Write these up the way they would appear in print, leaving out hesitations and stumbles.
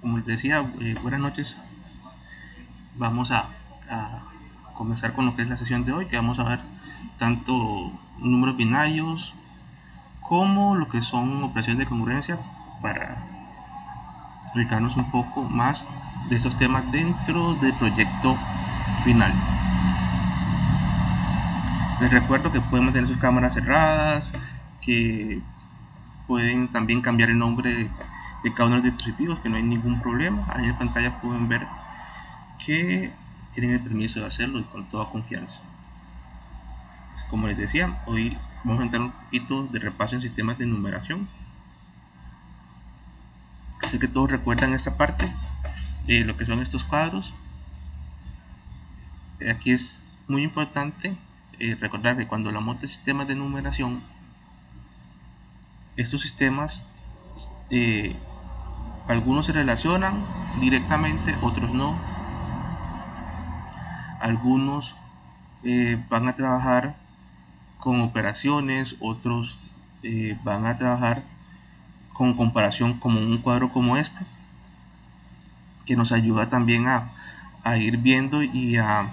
Como les decía, buenas noches. Vamos a comenzar con lo que es la sesión de hoy, que vamos a ver tanto números binarios como lo que son operaciones de congruencia para ubicarnos un poco más de esos temas dentro del proyecto final. Les recuerdo que pueden mantener sus cámaras cerradas, que pueden también cambiar el nombre de cada uno de los dispositivos, que no hay ningún problema. Ahí en pantalla pueden ver que tienen el permiso de hacerlo y con toda confianza. Como les decía, hoy vamos a entrar un poquito de repaso en sistemas de numeración. Sé que todos recuerdan esta parte, lo que son estos cuadros. Aquí es muy importante recordar que cuando hablamos de sistemas de numeración, estos sistemas, algunos se relacionan directamente, otros no. Algunos van a trabajar con operaciones, otros van a trabajar con comparación como un cuadro como este, que nos ayuda también a ir viendo y a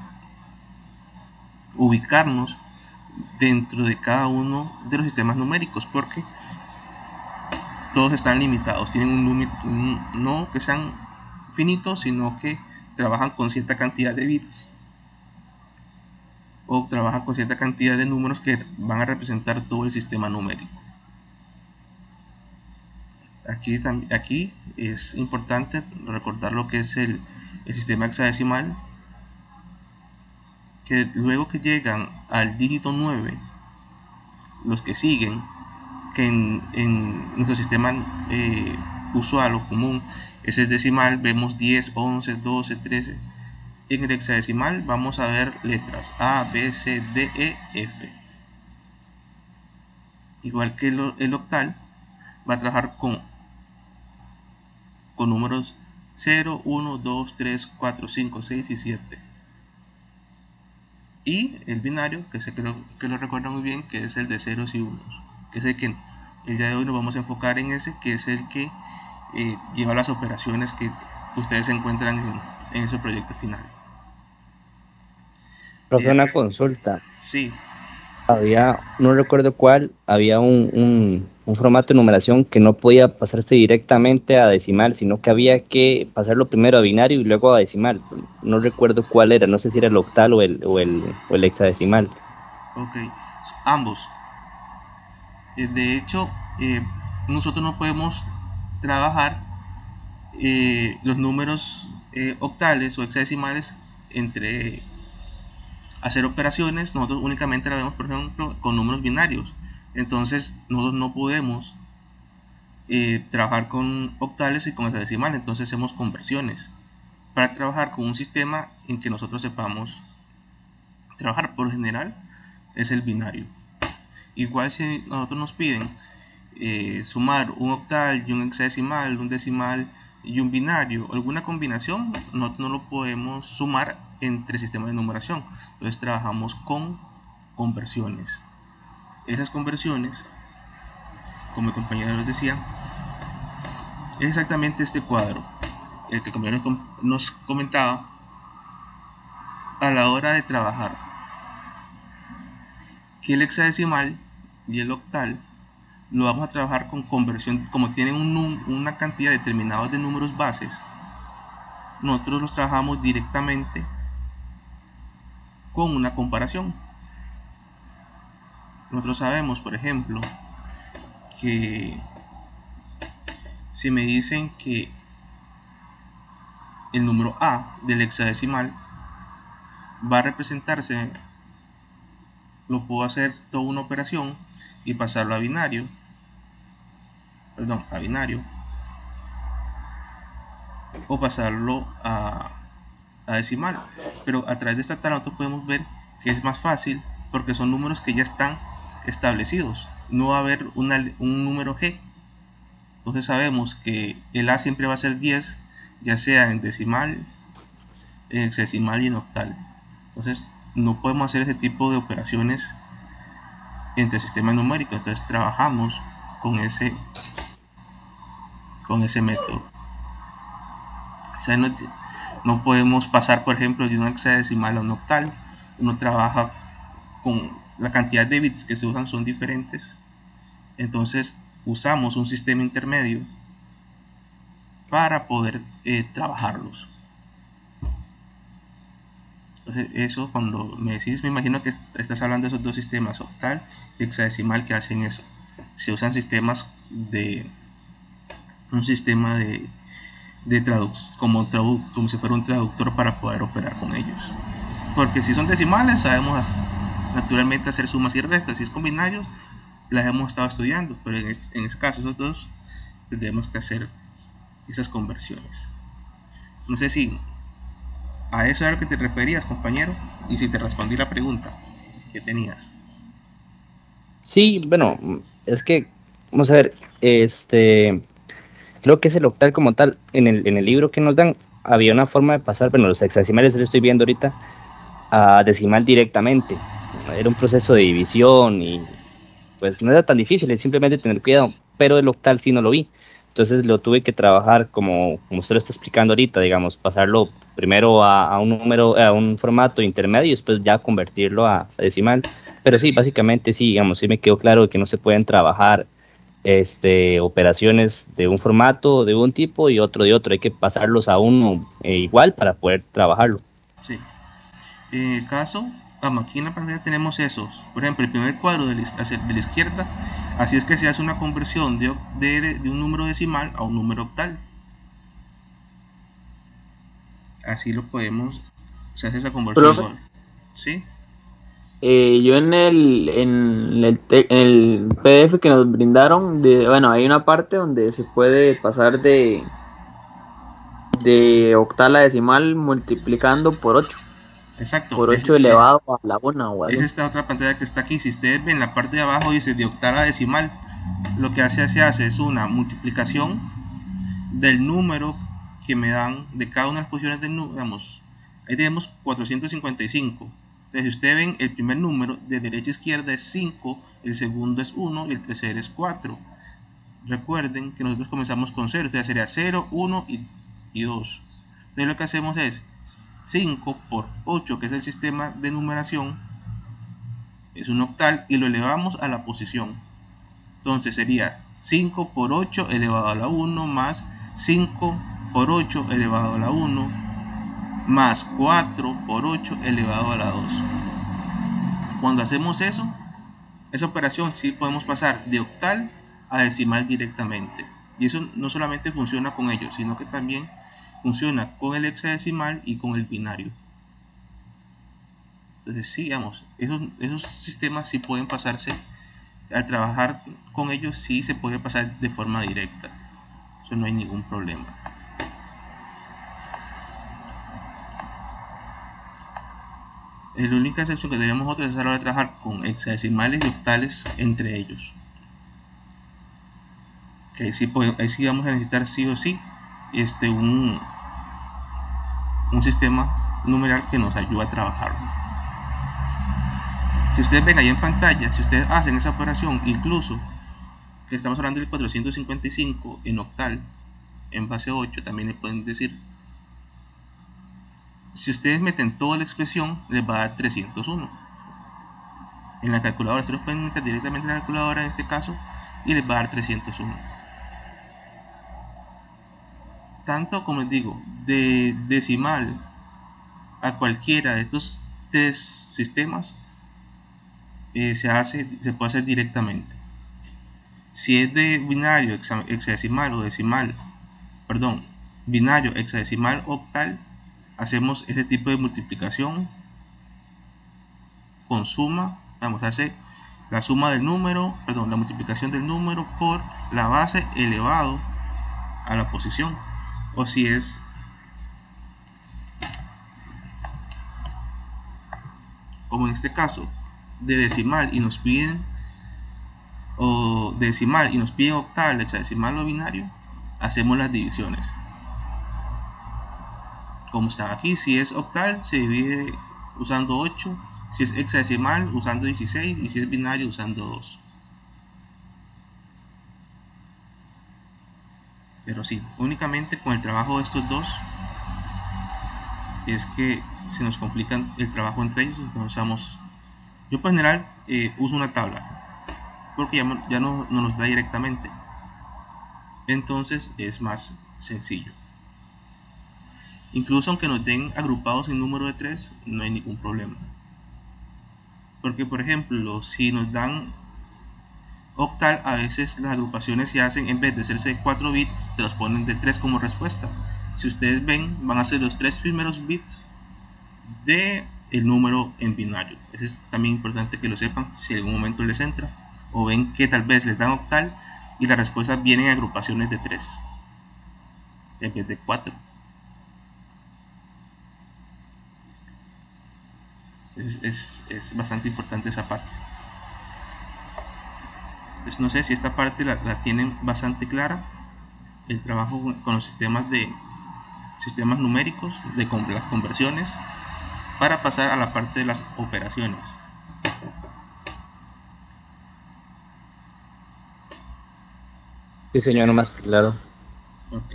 ubicarnos dentro de cada uno de los sistemas numéricos, porque todos están limitados, tienen no que sean finitos, sino que trabajan con cierta cantidad de bits o trabajan con cierta cantidad de números que van a representar todo el sistema numérico. Aquí es importante recordar lo que es el sistema hexadecimal, que luego que llegan al dígito 9, los que siguen, que en nuestro sistema usual o común es el decimal, vemos 10, 11, 12, 13. En el hexadecimal vamos a ver letras A, B, C, D, E, F. Igual que el octal, va a trabajar con números 0, 1, 2, 3, 4, 5, 6 y 7. Y el binario, que sé que lo recuerdan muy bien, que es el de ceros y unos, que es el que el día de hoy nos vamos a enfocar en ese, que es el que lleva las operaciones que ustedes encuentran en su proyecto final. Profe, una consulta. Sí, No recuerdo cuál, había un formato de numeración que no podía pasarse directamente a decimal, sino que había que pasarlo primero a binario y luego a decimal. No recuerdo cuál era, no sé si era el octal o el hexadecimal. ok, ambos. De hecho, nosotros no podemos trabajar los números octales o hexadecimales entre hacer operaciones. Nosotros únicamente la vemos, por ejemplo, con números binarios. Entonces, nosotros no podemos trabajar con octales y con hexadecimal. Entonces, hacemos conversiones para trabajar con un sistema en que nosotros sepamos trabajar. Por general, es el binario. Igual si nosotros nos piden sumar un octal y un hexadecimal, un decimal y un binario, alguna combinación, no lo podemos sumar entre sistemas de numeración. Entonces trabajamos con conversiones. Esas conversiones, como mi compañero les decía, es exactamente este cuadro, el que el compañero nos comentaba a la hora de trabajar, que el hexadecimal y el octal lo vamos a trabajar con conversión. Como tienen una cantidad determinada de números bases, nosotros los trabajamos directamente con una comparación. Nosotros sabemos, por ejemplo, que si me dicen que el número A del hexadecimal va a representarse, lo puedo hacer toda una operación y pasarlo a binario, o pasarlo a decimal. Pero a través de esta tabla nosotros podemos ver que es más fácil porque son números que ya están establecidos. No va a haber un número G. Entonces sabemos que el A siempre va a ser 10, ya sea en decimal, en hexadecimal y en octal. Entonces no podemos hacer ese tipo de operaciones entre sistemas numéricos. Entonces trabajamos con ese método. O sea, no podemos pasar, por ejemplo, de un hexadecimal a un octal. Uno trabaja con la cantidad de bits que se usan son diferentes. Entonces usamos un sistema intermedio para poder trabajarlos. Entonces, eso cuando me decís, me imagino que estás hablando de esos dos sistemas, octal y hexadecimal, que hacen eso. Se usan sistemas de un sistema de traducción, como si fuera un traductor para poder operar con ellos. Porque si son decimales, sabemos naturalmente hacer sumas y restas. Si es con binarios, las hemos estado estudiando, pero en este caso, esos dos, tenemos que hacer esas conversiones. No sé si a eso era lo que te referías, compañero, y si te respondí la pregunta que tenías. Sí, bueno, es que, vamos a ver, creo que es el octal como tal. En el libro que nos dan, había una forma de pasar, bueno, los hexadecimales lo estoy viendo ahorita, a decimal directamente. Era un proceso de división y pues no era tan difícil, es simplemente tener cuidado, pero el octal sí no lo vi. Entonces lo tuve que trabajar como usted lo está explicando ahorita, digamos, pasarlo primero a un número, a un formato intermedio y después ya convertirlo a decimal. Pero sí, básicamente sí, digamos, sí me quedó claro que no se pueden trabajar operaciones de un formato de un tipo y otro de otro, hay que pasarlos a uno igual para poder trabajarlo. Sí. En el caso, aquí en la pantalla tenemos esos. Por ejemplo, el primer cuadro de la izquierda, así es que se hace una conversión de un número decimal a un número octal. Así lo podemos, se hace esa conversión Profe, igual. ¿Sí? yo en el PDF que nos brindaron, bueno, hay una parte donde se puede pasar de octal a decimal multiplicando Exacto. por 8 elevado a la 1 o Es algo así. esta otra pantalla que está aquí. Si ustedes ven la parte de abajo dice de octal a decimal, lo que se hace es una multiplicación del número que me dan de cada una de las posiciones del número. Digamos, ahí tenemos 455. Entonces, si ustedes ven, el primer número de derecha a izquierda es 5, el segundo es 1 y el tercero es 4. Recuerden que nosotros comenzamos con 0, entonces sería 0, 1 y 2. Entonces lo que hacemos es 5 por 8, que es el sistema de numeración, es un octal, y lo elevamos a la posición. Entonces sería 5 por 8 elevado a la 1 más 5 por 8 elevado a la 1 más 4 por 8 elevado a la 2. Cuando hacemos eso, esa operación sí podemos pasar de octal a decimal directamente. Y eso no solamente funciona con ellos, sino que también funciona con el hexadecimal y con el binario. Entonces sí, digamos, esos sistemas sí pueden pasarse, al trabajar con ellos sí se puede pasar de forma directa. Eso no hay ningún problema. La única excepción que tenemos nosotros es a la hora de trabajar con hexadecimales y octales entre ellos. Que ahí sí vamos a necesitar sí o sí un sistema numeral que nos ayude a trabajar. Si ustedes ven ahí en pantalla, si ustedes hacen esa operación, incluso que estamos hablando del 455 en octal, en base 8, también le pueden decir, si ustedes meten toda la expresión, les va a dar 301. En la calculadora, ustedes pueden meter directamente en la calculadora en este caso, y les va a dar 301. Tanto como les digo, de decimal a cualquiera de estos tres sistemas, se puede hacer directamente. Si es de binario, hexadecimal o decimal, perdón, binario, hexadecimal, octal, hacemos ese tipo de multiplicación con suma. Vamos a hacer la suma del número, perdón, la multiplicación del número por la base elevado a la posición. O si es como en este caso de decimal y nos piden octal, hexadecimal o binario, hacemos las divisiones como está aquí. Si es octal se divide usando 8, si es hexadecimal usando 16 y si es binario usando 2. Pero sí, únicamente con el trabajo de estos dos es que se nos complica el trabajo entre ellos. Entonces yo por general uso una tabla, porque ya no nos da directamente, entonces es más sencillo. Incluso aunque nos den agrupados en número de 3, no hay ningún problema, porque por ejemplo si nos dan octal, a veces las agrupaciones se hacen, en vez de hacerse de 4 bits, te los ponen de 3 como respuesta. Si ustedes ven, van a ser los 3 primeros bits de el número en binario. Eso es también importante que lo sepan si en algún momento les entra, o ven que tal vez les dan octal y las respuestas vienen en agrupaciones de 3 en vez de 4. Es bastante importante esa parte. Pues no sé si esta parte la tienen bastante clara, el trabajo con los sistemas numéricos, de las conversiones, para pasar a la parte de las operaciones. Sí, señor, no más claro. Ok.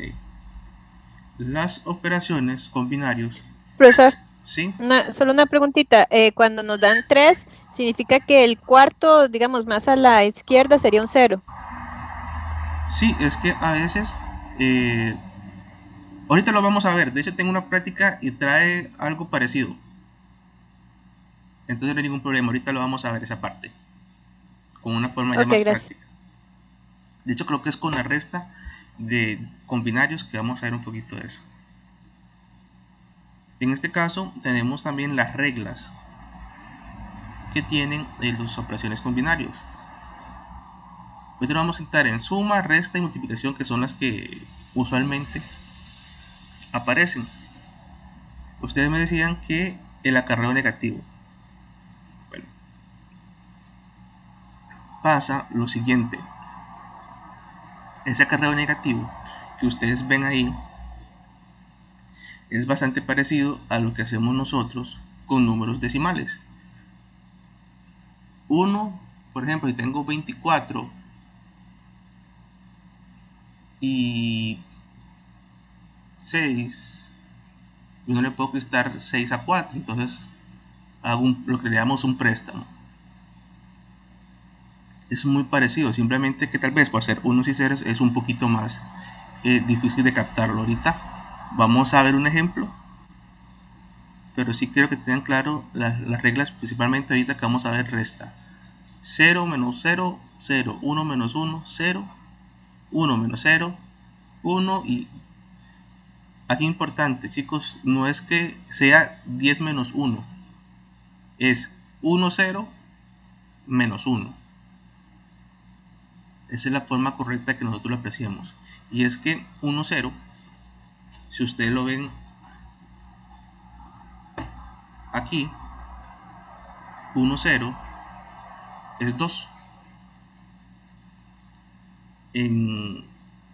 Las operaciones con binarios. Profesor, Sí. solo una preguntita. Cuando nos dan 3, significa que el cuarto, digamos, más a la izquierda sería un 0. Sí, es que a veces, ahorita lo vamos a ver. De hecho, tengo una práctica y trae algo parecido. Entonces no hay ningún problema. Ahorita lo vamos a ver esa parte, con una forma ya más práctica. De hecho, creo que es con la resta con binarios que vamos a ver un poquito de eso. En este caso tenemos también las reglas que tienen las operaciones con binarios. Hoy vamos a entrar en suma, resta y multiplicación, que son las que usualmente aparecen. Ustedes me decían que el acarreo negativo. Bueno, pasa lo siguiente. Ese acarreo negativo que ustedes ven ahí es bastante parecido a lo que hacemos nosotros con números decimales. 1, por ejemplo, si tengo 24 y 6, yo no le puedo quitar 6 a 4, entonces hago lo que le llamamos un préstamo. Es muy parecido, simplemente que tal vez por ser unos y ceros es un poquito más difícil de captarlo. Ahorita vamos a ver un ejemplo, pero sí quiero que tengan claro las reglas, principalmente ahorita que vamos a ver resta. 0 menos 0, 0, 1 menos 1, 0, 1 menos 0, 1. Y aquí importante, chicos, no es que sea 10 menos 1, es 1, 0 menos 1. Esa es la forma correcta que nosotros lo apreciamos. Y es que 1, 0, si ustedes lo ven aquí, 1, 0 es 2 en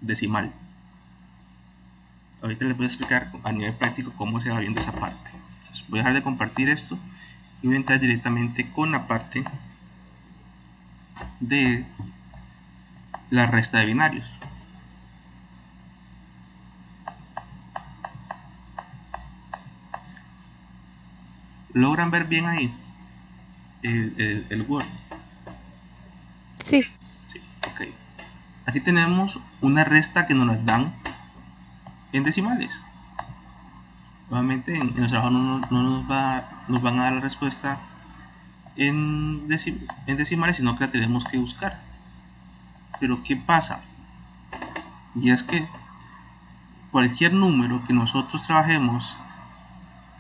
decimal. Ahorita les voy a explicar a nivel práctico cómo se va viendo esa parte. Entonces, voy a dejar de compartir esto y voy a entrar directamente con la parte de la resta de binarios. ¿Logran ver bien ahí el Word? Sí. Sí, ok. Aquí tenemos una resta que nos las dan en decimales. Obviamente en el trabajo no nos van a dar la respuesta en decimales, sino que la tenemos que buscar. Pero ¿qué pasa? Y es que cualquier número que nosotros trabajemos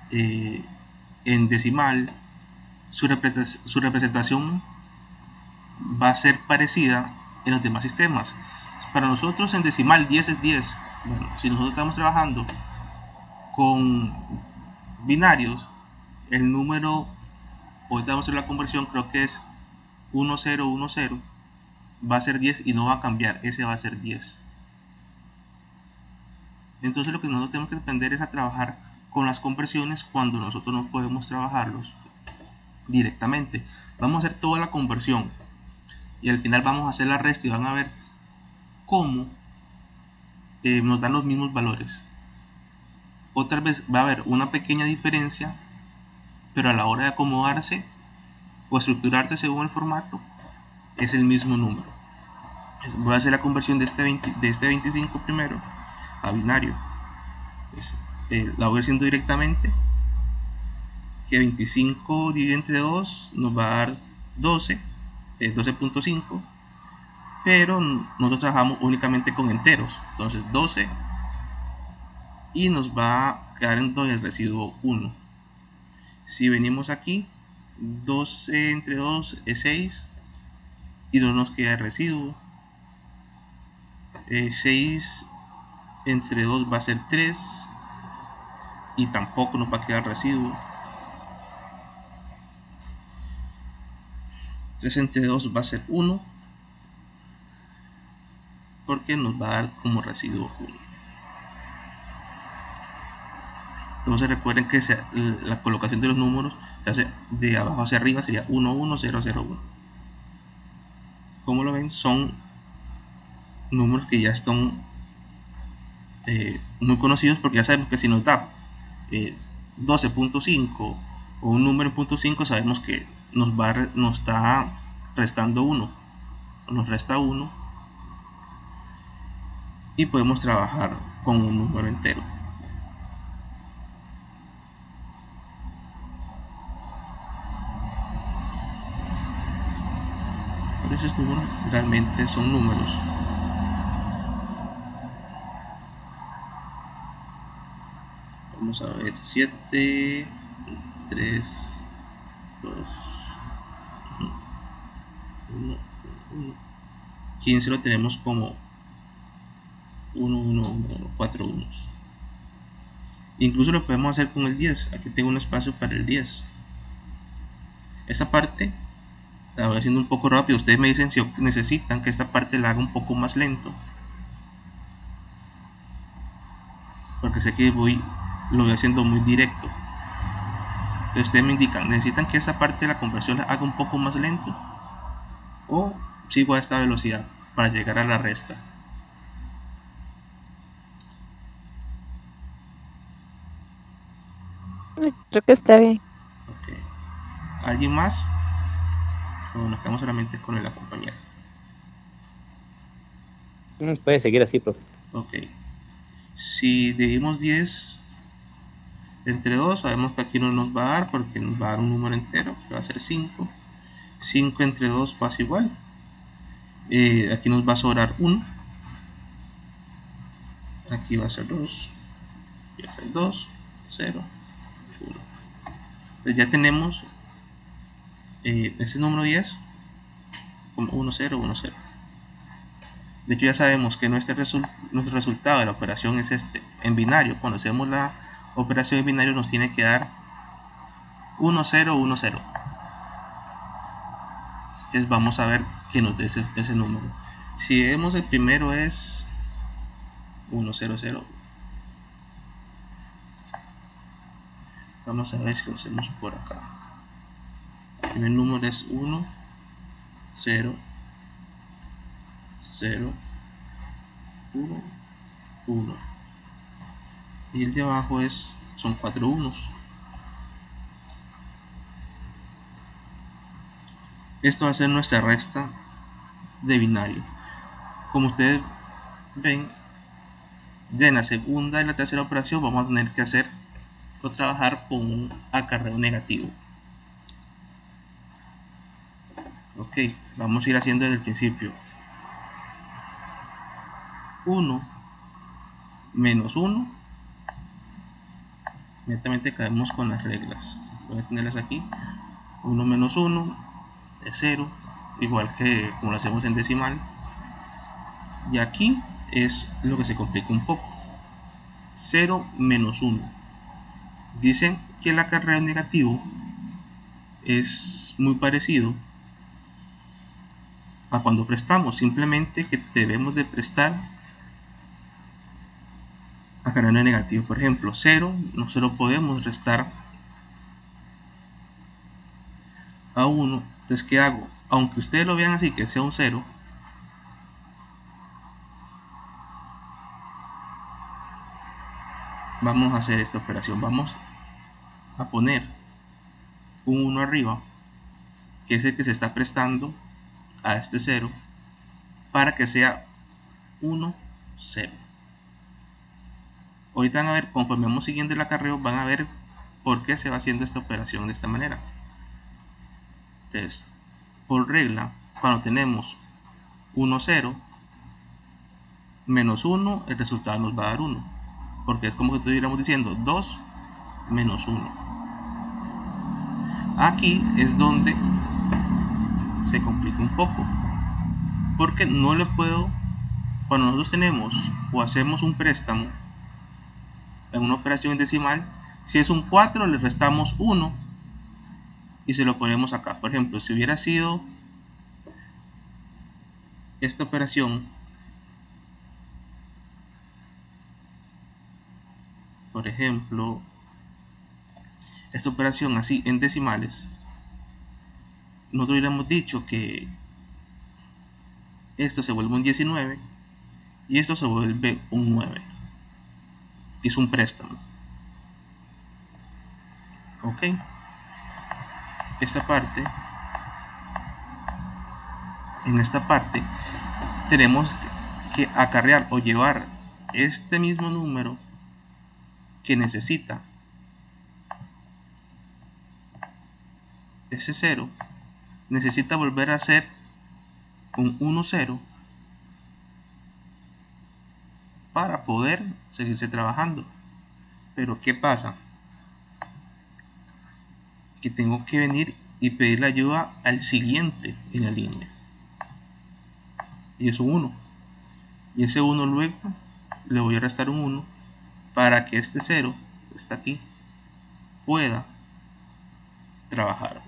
en decimal, su representación va a ser parecida en los demás sistemas. Para nosotros en decimal 10 es 10. Bueno, si nosotros estamos trabajando con binarios, el número, ahorita vamos a hacer la conversión, creo que es 1010, va a ser 10 y no va a cambiar, ese va a ser 10. Entonces lo que nosotros tenemos que aprender es a trabajar con las conversiones cuando nosotros no podemos trabajarlos directamente. Vamos a hacer toda la conversión y al final vamos a hacer la resta y van a ver cómo nos dan los mismos valores. otra vez va a haber una pequeña diferencia, pero a la hora de acomodarse o estructurarse según el formato, es el mismo número. Voy a hacer la conversión de este 25 primero a binario. La voy haciendo directamente, que 25 dividido entre 2 nos va a dar 12, 12.5, pero nosotros trabajamos únicamente con enteros, entonces 12, y nos va a quedar en el residuo 1. Si venimos aquí, 12 entre 2 es 6, y no nos queda el residuo. 6 entre 2 va a ser 3, y tampoco nos va a quedar residuo. 3 entre 2 va a ser 1, porque nos va a dar como residuo 1. Entonces recuerden que la colocación de los números se hace de abajo hacia arriba, sería 1, 1, 0, 0, 1. Como lo ven, son números que ya están muy conocidos, porque ya sabemos que si nos da 12.5 o un número en punto 5, sabemos que nos está restando 1, nos resta 1, y podemos trabajar con un número entero. Pero esos números realmente son números. Vamos a ver, 7, 3, 2, 1, 1. 15 lo tenemos como 1, 1, 1, 4 unos. Incluso lo podemos hacer con el 10. Aquí tengo un espacio para el 10. Esta parte la voy haciendo un poco rápido. Ustedes me dicen si necesitan que esta parte la haga un poco más lento, porque sé que lo voy haciendo muy directo. Pero ustedes me indican, ¿necesitan que esa parte de la conversión la haga un poco más lento, o sigo a esta velocidad para llegar a la resta? Creo que está bien. Okay. ¿Alguien más? O nos quedamos solamente con el acompañante? Puede seguir así, profe. Ok. Si dividimos 10 entre 2, sabemos que aquí no nos va a dar, porque nos va a dar un número entero, que va a ser 5. 5 entre 2 pasa igual. Aquí nos va a sobrar 1. Aquí va a ser 2. Aquí va a ser 2, 0, 1. Entonces ya tenemos ese número 10 como 1, 0, 1, 0. De hecho, ya sabemos que nuestro resultado de la operación es este. En binario, cuando hacemos la operación en binario, nos tiene que dar 1, 0, 1, 0. Entonces vamos a ver que nos dé ese número. Si vemos el primero es 1, 0, 0. Vamos a ver si lo hacemos por acá. El primer número es 1, 0, 0, 1, 1. Y el de abajo son 4 unos. Esto va a ser nuestra resta de binario. Como ustedes ven, ya en la segunda y la tercera operación vamos a tener que hacer o trabajar con un acarreo negativo. Ok, vamos a ir haciendo desde el principio. 1 menos 1. Inmediatamente caemos con las reglas. Voy a tenerlas aquí. 1 menos 1 es 0, igual que como lo hacemos en decimal. Y aquí es lo que se complica un poco. 0 menos 1. Dicen que el acarreo negativo es muy parecido a cuando prestamos, simplemente que debemos de prestar acarreo negativo. Por ejemplo, 0 no se lo podemos restar a 1. Entonces, ¿qué hago? Aunque ustedes lo vean así, que sea un 0, vamos a hacer esta operación. Vamos a poner un 1 arriba, que es el que se está prestando a este 0, para que sea 1, 0. Ahorita van a ver, conforme vamos siguiendo el acarreo, van a ver por qué se va haciendo esta operación de esta manera. Entonces, por regla, cuando tenemos 1, 0, menos 1, el resultado nos va a dar 1. Porque es como que estuviéramos diciendo 2 menos 1. Aquí es donde se complica un poco. Porque no le puedo, cuando nosotros tenemos o hacemos un préstamo en una operación decimal, si es un 4 le restamos 1 y se lo ponemos acá. Por ejemplo, si hubiera sido esta operación, por ejemplo, esta operación así en decimales, nosotros hubiéramos dicho que esto se vuelve un 19 y esto se vuelve un 9. Es un préstamo. Ok. En esta parte tenemos que acarrear o llevar este mismo número que necesita ese 0, necesita volver a ser un 1, 0 para poder seguirse trabajando. Pero ¿qué pasa? Que tengo que venir y pedirle ayuda al siguiente en la línea, y es un 1, y ese 1 luego le voy a restar un 1 para que este 0 que está aquí pueda trabajar.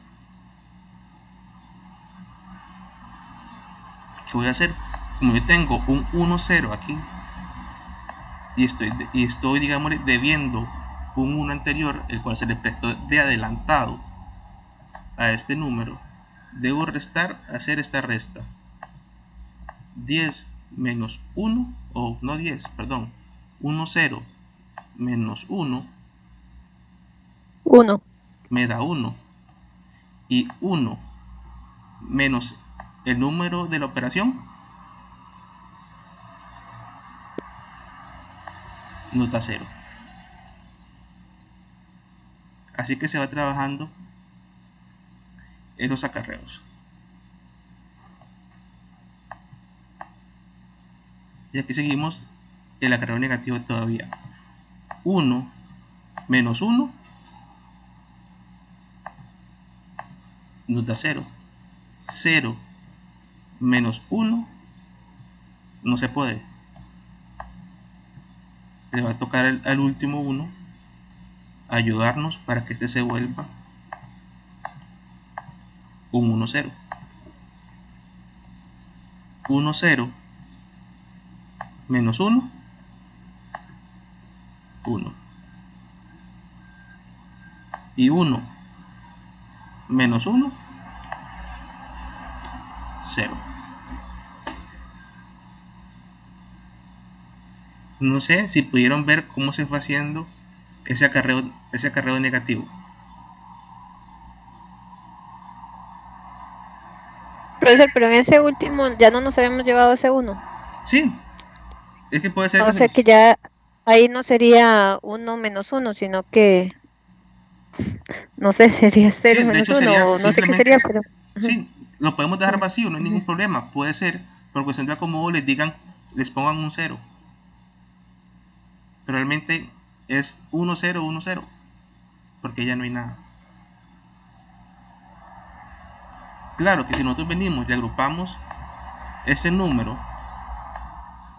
¿Qué voy a hacer? Como yo tengo un 1, 0 aquí y estoy digamos debiendo un 1 anterior, el cual se le prestó de adelantado a este número, debo hacer esta resta. 10 menos 1, o no 10, perdón, 1, 0 menos 1 1. me da 1, y 1 menos el número de la operación nos da 0. Así que se va trabajando esos acarreos. Y aquí seguimos el acarreo negativo todavía. 1 menos 1 nos da 0. 0 menos 1 no se puede. Le va a tocar al último 1 ayudarnos para que este se vuelva un 1, 0. 1, 0 menos 1, 1. Y 1 menos 1, 0. No sé si pudieron ver cómo se fue haciendo ese acarreo negativo. Profesor, pero en ese último ya no nos habíamos llevado ese 1. Sí, es que puede ser O sea que ya ahí no sería 1 menos 1, sino que, no sé, sería 0 sí, de menos hecho 1, sería o no sé qué sería, simplemente, pero... Ajá. sí, lo podemos dejar vacío, no hay ningún problema. Puede ser, por cuestión de acomodo, les pongan un 0. Pero realmente es 1, 0, 1, 0, porque ya no hay nada. Claro que si nosotros venimos y agrupamos ese número,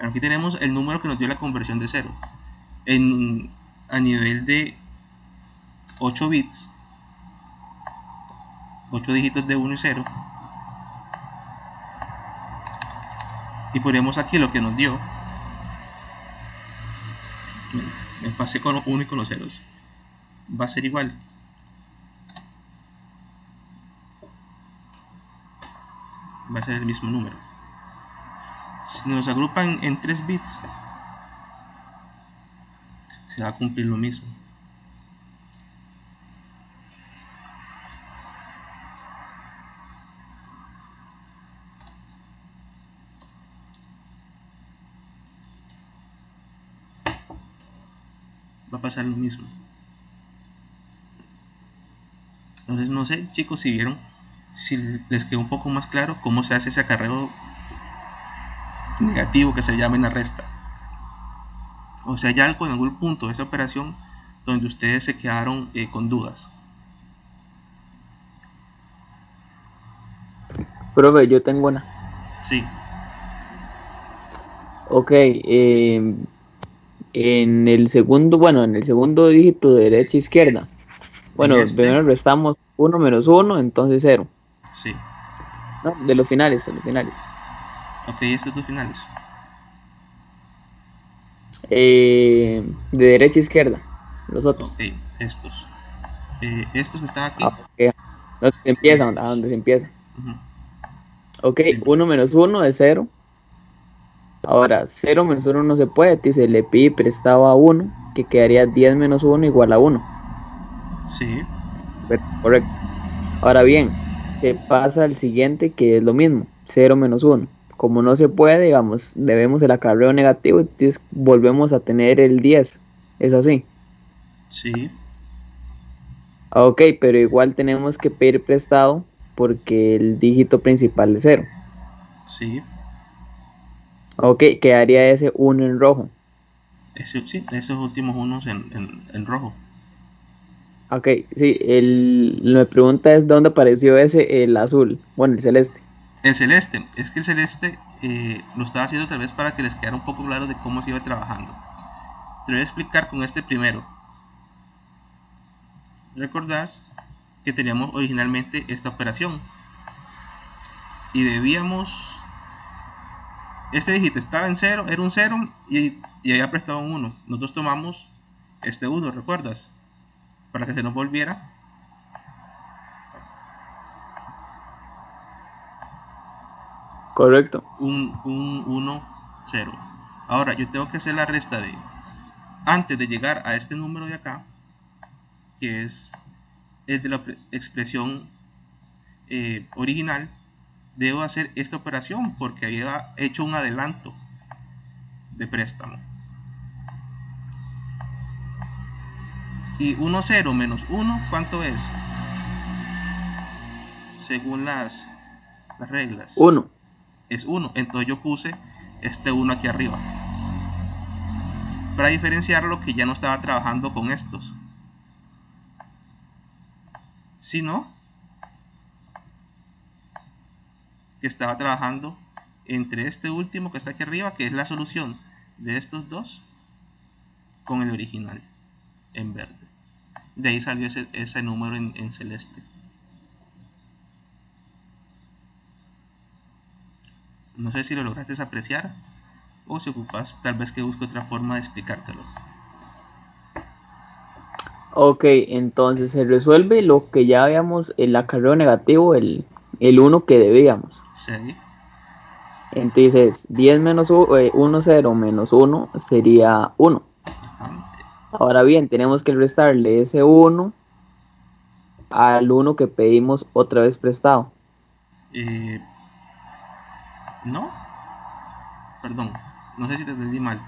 aquí tenemos el número que nos dio la conversión de 0 a nivel de 8 bits, 8 dígitos de 1 y 0, y ponemos aquí lo que nos dio. Me pasé con los 1 y con los ceros, va a ser igual. Va a ser el mismo número. Si nos agrupan en 3 bits, se va a cumplir lo mismo. Va a pasar lo mismo. Entonces no sé, chicos, si vieron, si les quedó un poco más claro cómo se hace ese acarreo negativo que se llama en la resta. O sea, hay algo en algún punto de esa operación donde ustedes se quedaron con dudas. Profe, yo tengo una. Sí, Ok, en el segundo, bueno, en el segundo dígito de derecha a izquierda. en Bueno, este, primero restamos 1 menos 1, entonces 0. sí. ¿No? De los finales, de los finales. Ok, estos dos finales. De derecha a izquierda, los otros. Ok, estos. Estos que están aquí, Ah, ok. ¿Dónde se empieza? ¿A estos. dónde se empieza? Ujú. Ok, Sí, 1 menos 1 es 0. Ahora, 0 menos 1 no se puede, dice, le pide prestado a 1, que quedaría 10 menos 1 igual a 1. sí, Correcto. Ahora bien, se pasa al siguiente que es lo mismo, 0 menos 1. Como no se puede, digamos, debemos el acarreo negativo, entonces volvemos a tener el 10. ¿Es así? sí, Ok, pero igual tenemos que pedir prestado porque el dígito principal es 0. sí. Ok, quedaría ese 1 en rojo. Sí, esos últimos unos en rojo. Ok, sí, me pregunta es dónde apareció ese, el azul, bueno, el celeste. El celeste, es que el celeste lo estaba haciendo tal vez para que les quedara un poco claro de cómo se iba trabajando. Te voy a explicar con este primero. Recordás que teníamos originalmente esta operación y debíamos, este dígito estaba en 0, era un 0 y había prestado un 1. Nosotros tomamos este 1, ¿recuerdas? Para que se nos volviera Correcto. un 1, 0. Ahora yo tengo que hacer la resta de, antes de llegar a este número de acá, que es el de la expresión original, debo hacer esta operación porque había hecho un adelanto de préstamo. Y 1, 0 menos 1, ¿cuánto es? Según las reglas. 1. Es 1. Entonces yo puse este 1 aquí arriba. Para diferenciarlo que ya no estaba trabajando con estos. Sino que estaba trabajando entre este último que está aquí arriba, que es la solución de estos dos, con el original en verde. De ahí salió ese número en celeste. No sé si lo lograste apreciar o si ocupas tal vez que busque otra forma de explicártelo. Ok, entonces se resuelve lo que ya habíamos, el acarreo negativo, el 1 que debíamos. Sí. Entonces, 10 menos 1, 0 menos 1 sería 1. Ahora bien, tenemos que restarle ese 1 al 1 que pedimos otra vez prestado. Eh, no, perdón, no sé si te entendí mal.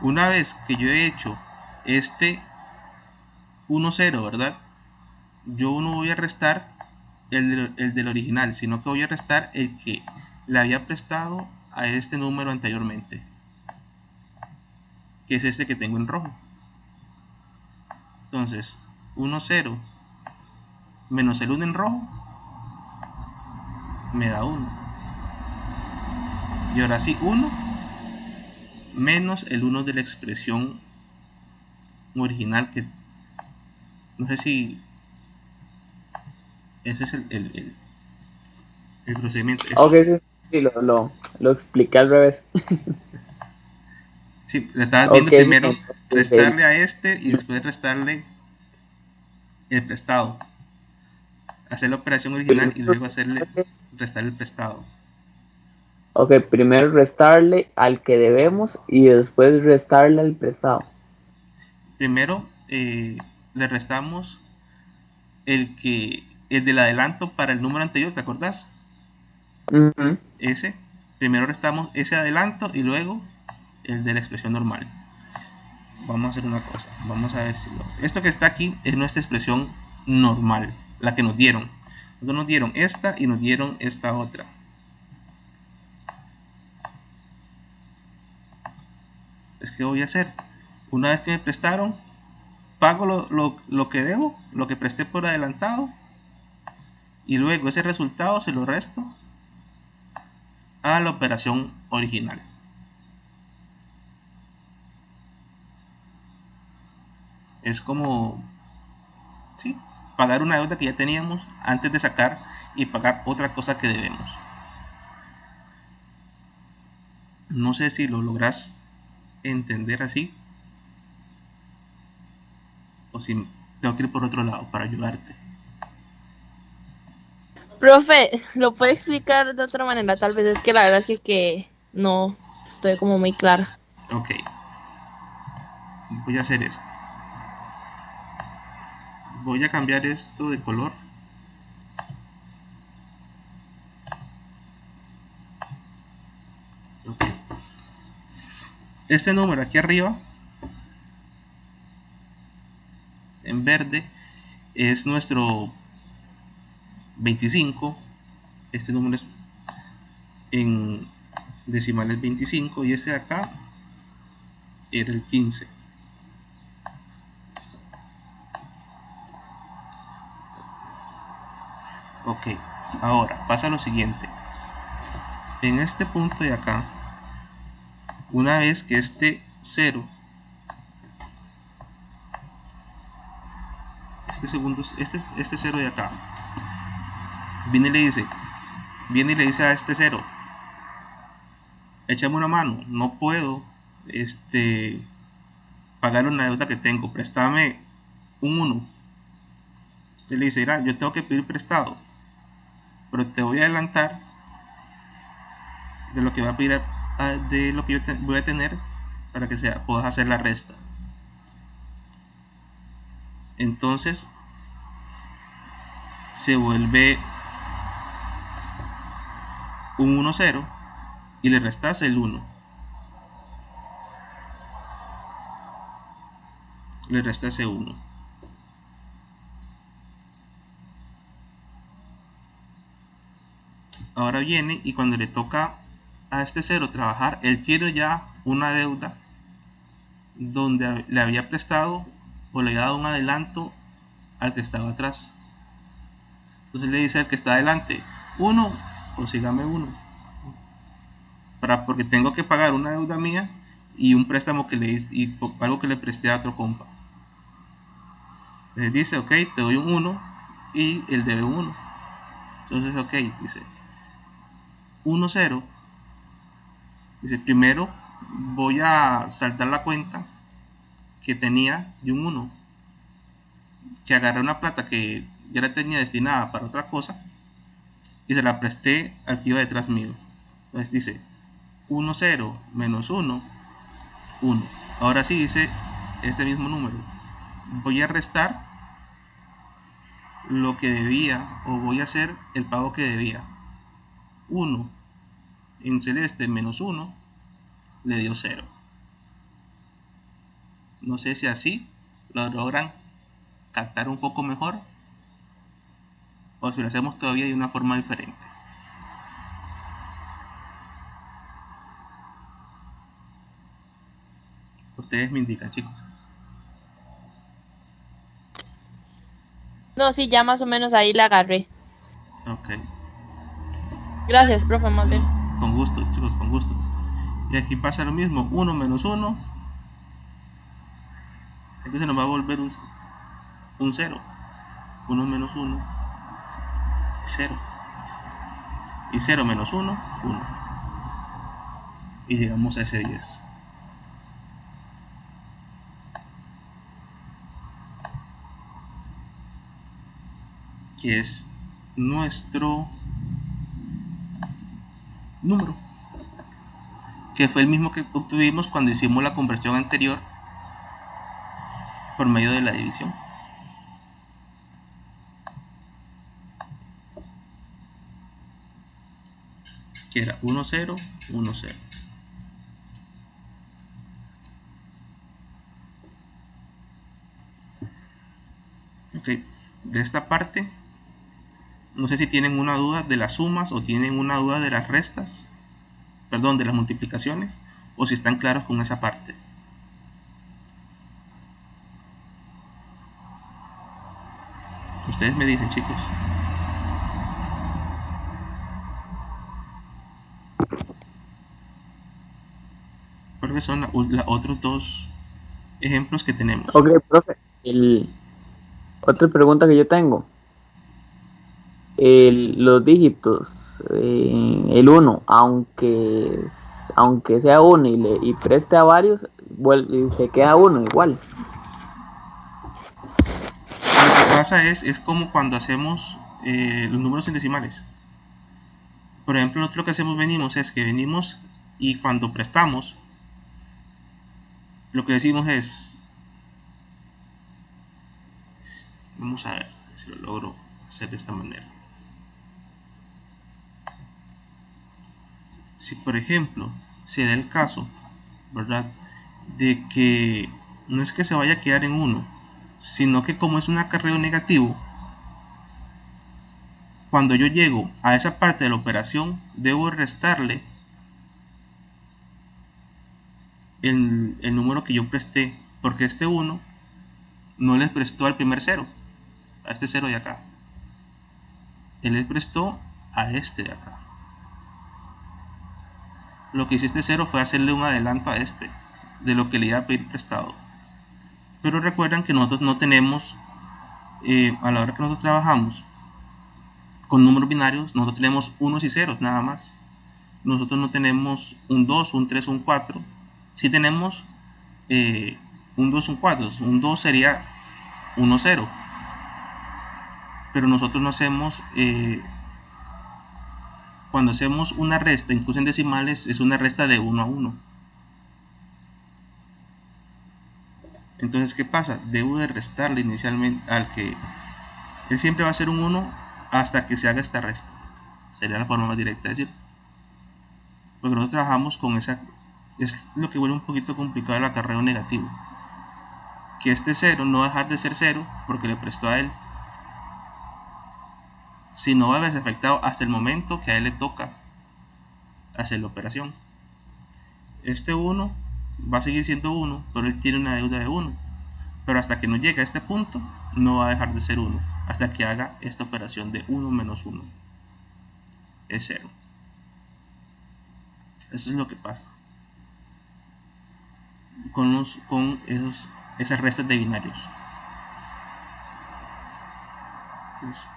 Una vez que yo he hecho este 1, 0, ¿verdad? Yo no voy a restar el del original, sino que voy a restar el que le había prestado a este número anteriormente, que es este que tengo en rojo. Entonces, 1, 0 menos el 1 en rojo me da 1. Y ahora sí, 1 menos el 1 de la expresión original, que no sé si ese es el procedimiento. Ok, Eso, sí, sí, lo expliqué al revés. sí, le estabas Ok, viendo sí, primero entonces restarle a este y después restarle el prestado. Hacer la operación original y luego hacerle restar el prestado. ok, primero restarle al que debemos y después restarle al prestado. primero le restamos el del adelanto para el número anterior, ¿te acordás? Ujú. Ese. Primero restamos ese adelanto y luego el de la expresión normal. Vamos a hacer una cosa. Vamos a ver si esto que está aquí es nuestra expresión normal, la que nos dieron. Nosotros nos dieron esta y nos dieron esta otra. Es que voy a hacer. Una vez que me prestaron, pago lo que debo, lo que presté por adelantado, y luego ese resultado se lo resto a la operación original. Es como, sí, pagar una deuda que ya teníamos antes de sacar y pagar otra cosa que debemos. No sé si lo logras entender así o si tengo que ir por otro lado para ayudarte. Profe, ¿lo puede explicar de otra manera? Tal vez es que la verdad es que no estoy como muy clara. Ok, voy a hacer esto. Voy a cambiar esto de color. Okay. Este número aquí arriba, en verde, es nuestro 25. Este número es en decimales 25 y este de acá era el 15. Ok, ahora pasa lo siguiente. En este punto de acá, una vez que este 0, este 0 de acá, viene y le dice a este 0, échame una mano, no puedo pagar una deuda que tengo, préstame un 1. Él le dice, mira, yo tengo que pedir prestado, pero te voy a adelantar de lo que va a pedir, de lo que yo voy a tener para que puedas hacer la resta. Entonces se vuelve un 1, 0 y le restas el 1. Le resta ese 1. Ahora viene y cuando le toca a este 0 trabajar, él tiene ya una deuda donde le había prestado o le había dado un adelanto al que estaba atrás. Entonces le dice al que está adelante, 1, consígame 1. Porque tengo que pagar una deuda mía y un préstamo que le hice y algo que le presté a otro compa. Entonces dice, ok, te doy un 1 y él debe un 1. Entonces, ok, dice 1, 0. Dice, primero voy a saltar la cuenta que tenía de un 1, que agarré una plata que ya la tenía destinada para otra cosa y se la presté al que iba detrás mío. Entonces dice 1, 0 menos 1, 1. Ahora sí dice este mismo número. Voy a restar lo que debía o voy a hacer el pago que debía. 1 en celeste menos 1 le dio 0. No sé si así lo logran captar un poco mejor o si lo hacemos todavía de una forma diferente. Ustedes me indican, chicos. No, sí, ya más o menos ahí la agarré. Ok. Gracias, profe, más bien. Con gusto, chicos, con gusto. Y aquí pasa lo mismo. 1 menos 1. Este se nos va a volver un 0. 1 menos 1. 0. Y 0 menos 1, 1. Y llegamos a ese 10. Que es nuestro número. Que fue el mismo que obtuvimos cuando hicimos la conversión anterior por medio de la división. Que era 1, 0, 1, 0. Ok, de esta parte, no sé si tienen una duda de las sumas o tienen una duda de las restas, perdón, de las multiplicaciones, o si están claros con esa parte. Ustedes me dicen, chicos. Porque son los otros dos ejemplos que tenemos. Ok, profe. Otra pregunta que yo tengo. Los dígitos, el 1, aunque sea 1 y preste a varios, se queda 1 igual. Lo que pasa es como cuando hacemos los números en decimales. Por ejemplo, nosotros lo que hacemos venimos y cuando prestamos, lo que decimos es, vamos a ver si lo logro hacer de esta manera. Si por ejemplo se da el caso, ¿verdad?, de que no es que se vaya a quedar en 1, sino que como es un acarreo negativo, cuando yo llego a esa parte de la operación, debo restarle el número que yo presté, porque este 1 no les prestó al primer 0, a este 0 de acá. Él les prestó a este de acá. Lo que hizo este 0 fue hacerle un adelanto a este, de lo que le iba a pedir prestado. Pero recuerdan que nosotros no tenemos, a la hora que nosotros trabajamos con números binarios, nosotros tenemos unos y ceros nada más. Nosotros no tenemos un 2, un 3, un 4. Sí tenemos un 2, un 4. Un 2 sería 1, 0. Pero nosotros no hacemos, cuando hacemos una resta, incluso en decimales, es una resta de 1 a 1. Entonces, ¿qué pasa? Debo de restarle inicialmente al que él siempre va a ser un 1 hasta que se haga esta resta. Sería la forma más directa de decir. Porque nosotros trabajamos con esa, es lo que vuelve un poquito complicado el acarreo negativo. Que este 0 no va a dejar de ser 0 porque le prestó a él, sino va a verse afectado hasta el momento que a él le toca hacer la operación. Este 1 va a seguir siendo 1, pero él tiene una deuda de 1. Pero hasta que no llegue a este punto, no va a dejar de ser 1, hasta que haga esta operación de 1 menos 1. Es 0. Eso es lo que pasa con esas restas de binarios. Eso.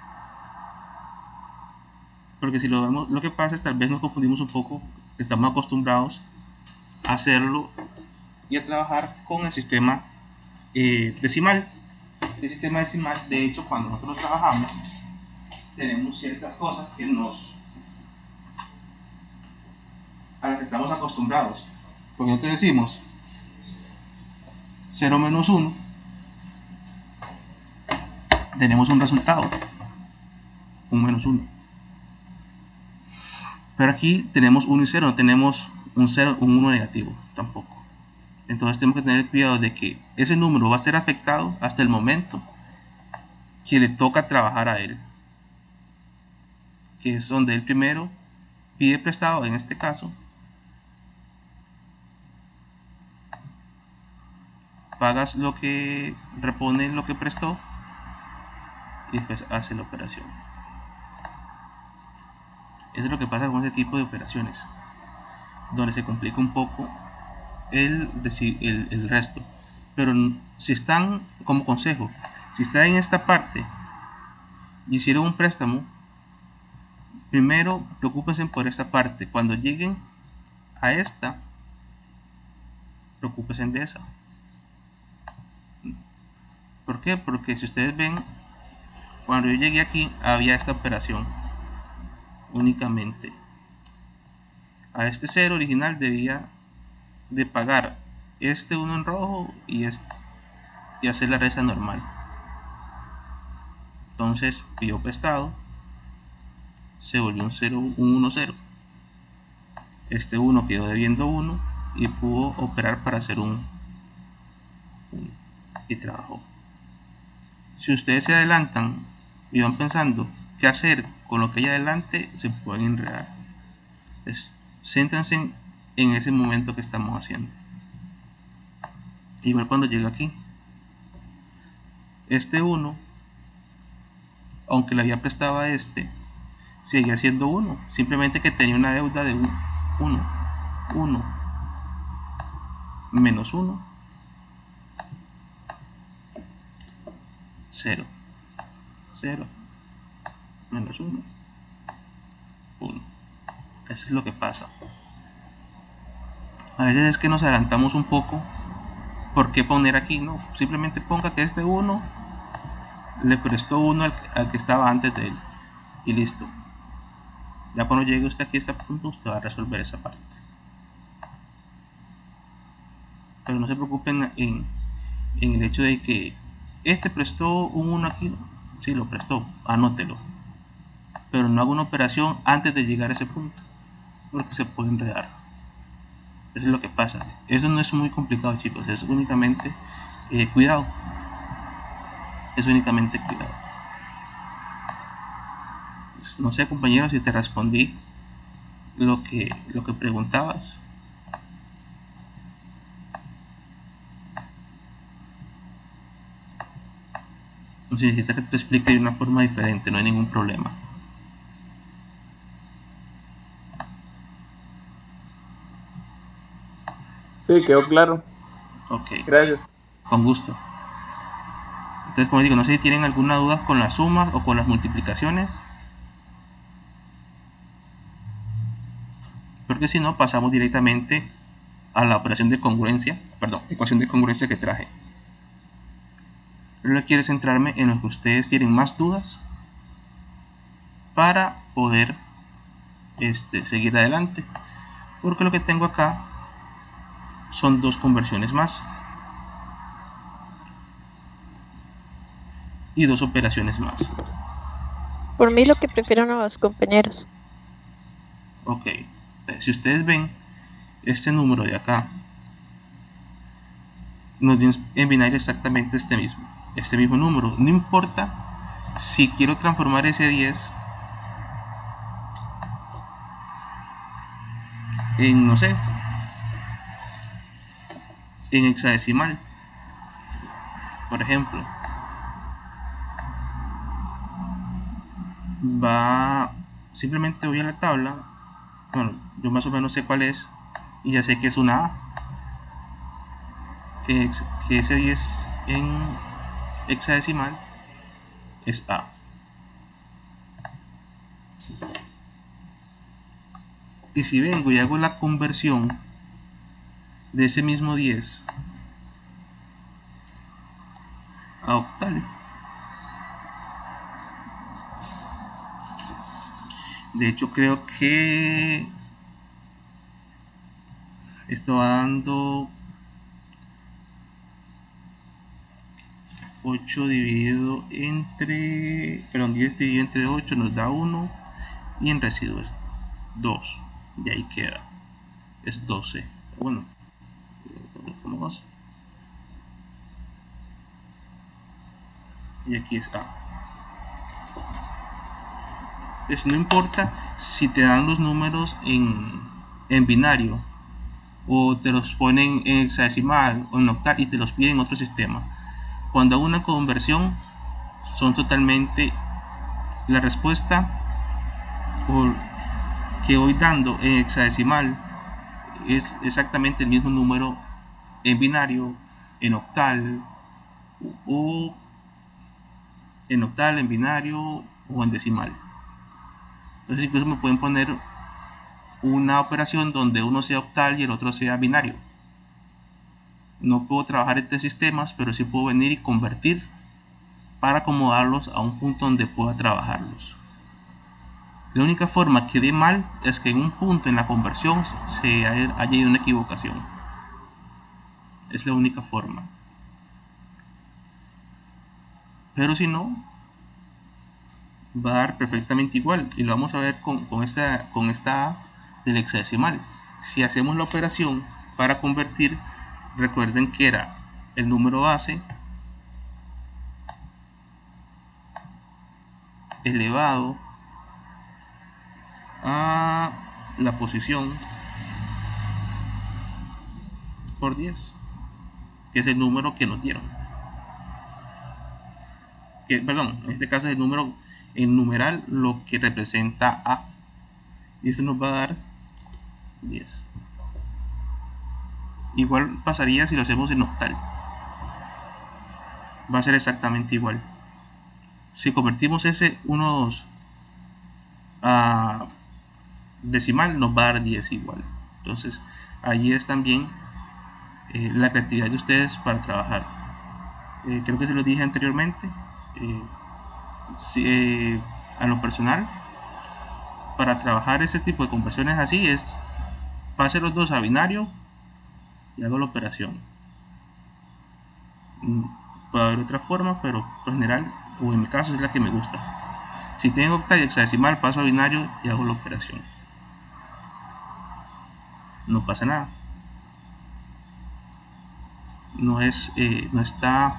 Porque si lo vemos, lo que pasa es tal vez nos confundimos un poco, estamos acostumbrados a hacerlo y a trabajar con el sistema decimal. El sistema decimal, de hecho, cuando nosotros trabajamos, tenemos ciertas cosas a las que estamos acostumbrados. Porque nosotros decimos 0 menos 1, tenemos un resultado, un menos 1. Pero aquí tenemos 1 y 0, no tenemos un 0, un 1 negativo tampoco. Entonces tenemos que tener cuidado de que ese número va a ser afectado hasta el momento que le toca trabajar a él, que es donde él primero pide prestado, en este caso, pagas lo que repone lo que prestó y después hace la operación. Eso es lo que pasa con este tipo de operaciones, donde se complica un poco el resto. Pero si están, como consejo, si están en esta parte y hicieron un préstamo, primero preocúpense por esta parte. Cuando lleguen a esta, preocúpense de esa. ¿Por qué? Porque si ustedes ven, cuando yo llegué aquí había esta operación únicamente. A este 0 original debía de pagar este 1 en rojo y este. y hacer la resta normal. Entonces pidió prestado, se volvió un 0, un 1, 0. Este 1 quedó debiendo 1 y pudo operar para hacer un 1 y trabajó. Si ustedes se adelantan y van pensando qué hacer con lo que hay adelante, se pueden enredar. Entonces, céntrense en ese momento que estamos haciendo. Igual cuando llega aquí, este 1, aunque le había prestado a este, seguía siendo 1, simplemente que tenía una deuda de 1, 1, menos 1, 0, 0, menos 1, 1. Eso es lo que pasa. A veces es que nos adelantamos un poco. ¿Por qué poner aquí? No, simplemente ponga que este 1 le prestó 1 al que estaba antes de él y listo. Ya cuando llegue usted aquí a este punto, usted va a resolver esa parte. Pero no se preocupen en el hecho de que este prestó un 1 aquí. Sí, lo prestó, anótelo. Pero no haga una operación antes de llegar a ese punto, porque se puede enredar. Eso es lo que pasa. Eso no es muy complicado, chicos. Es únicamente cuidado. Es únicamente cuidado. Pues, no sé, compañero, si te respondí lo que preguntabas. No sé, necesitas que te lo explique de una forma diferente, no hay ningún problema. Sí, quedó claro. Ok, Gracias. con gusto. Entonces, como digo, no sé si tienen alguna duda con las sumas o con las multiplicaciones. Porque si no, pasamos directamente a la operación de congruencia, perdón, ecuación de congruencia que traje. Yo quiero centrarme en lo que ustedes tienen más dudas para poder seguir adelante. Porque lo que tengo acá son 2 conversiones más y 2 operaciones más. Por mí lo que prefieren los compañeros. Ok, si ustedes ven este número de acá, nos dio en binario exactamente este mismo número. No importa si quiero transformar ese 10 en, no sé, en hexadecimal, por ejemplo. Simplemente voy a la tabla. Bueno, yo más o menos sé cuál es y ya sé que es una A, que ese 10 en hexadecimal es A. Y si vengo y hago la conversión de ese mismo 10 a octal, de hecho creo que esto va dando 8 dividido entre, perdón, 10 dividido entre 8 nos da 1 y en residuo es 2, y ahí queda, es 12. Bueno, como 12 y aquí es A. Pues no importa si te dan los números en binario o te los ponen en hexadecimal o en octal y te los piden en otro sistema. Cuando hago una conversión son totalmente la respuesta que voy dando en hexadecimal es exactamente el mismo número en binario, en octal o en binario o en decimal. Entonces incluso me pueden poner una operación donde uno sea octal y el otro sea binario. No puedo trabajar entre sistemas, pero sí puedo venir y convertir para acomodarlos a un punto donde pueda trabajarlos. La única forma que dé mal es que en un punto en la conversión se haya ido una equivocación. Es la única forma. pero si no, va a dar perfectamente igual, y lo vamos a ver con esta A del hexadecimal. Si hacemos la operación para convertir, recuerden que era el número base elevado a la posición por 10, que es el número que nos dieron. Perdón, en este caso es el número en numeral lo que representa A, y eso nos va a dar 10. Igual pasaría si lo hacemos en octal, va a ser exactamente igual. Si convertimos ese 1, 2 a decimal, nos va a dar 10 igual. Entonces ahí es también la creatividad de ustedes para trabajar. Creo que se lo dije anteriormente. A lo personal, para trabajar ese tipo de conversiones así, es pase los dos a binario y hago la operación. Puede haber otra forma, pero por general, o en mi caso, es la que me gusta. Si tengo octal y hexadecimal, paso a binario y hago la operación. No pasa nada. No está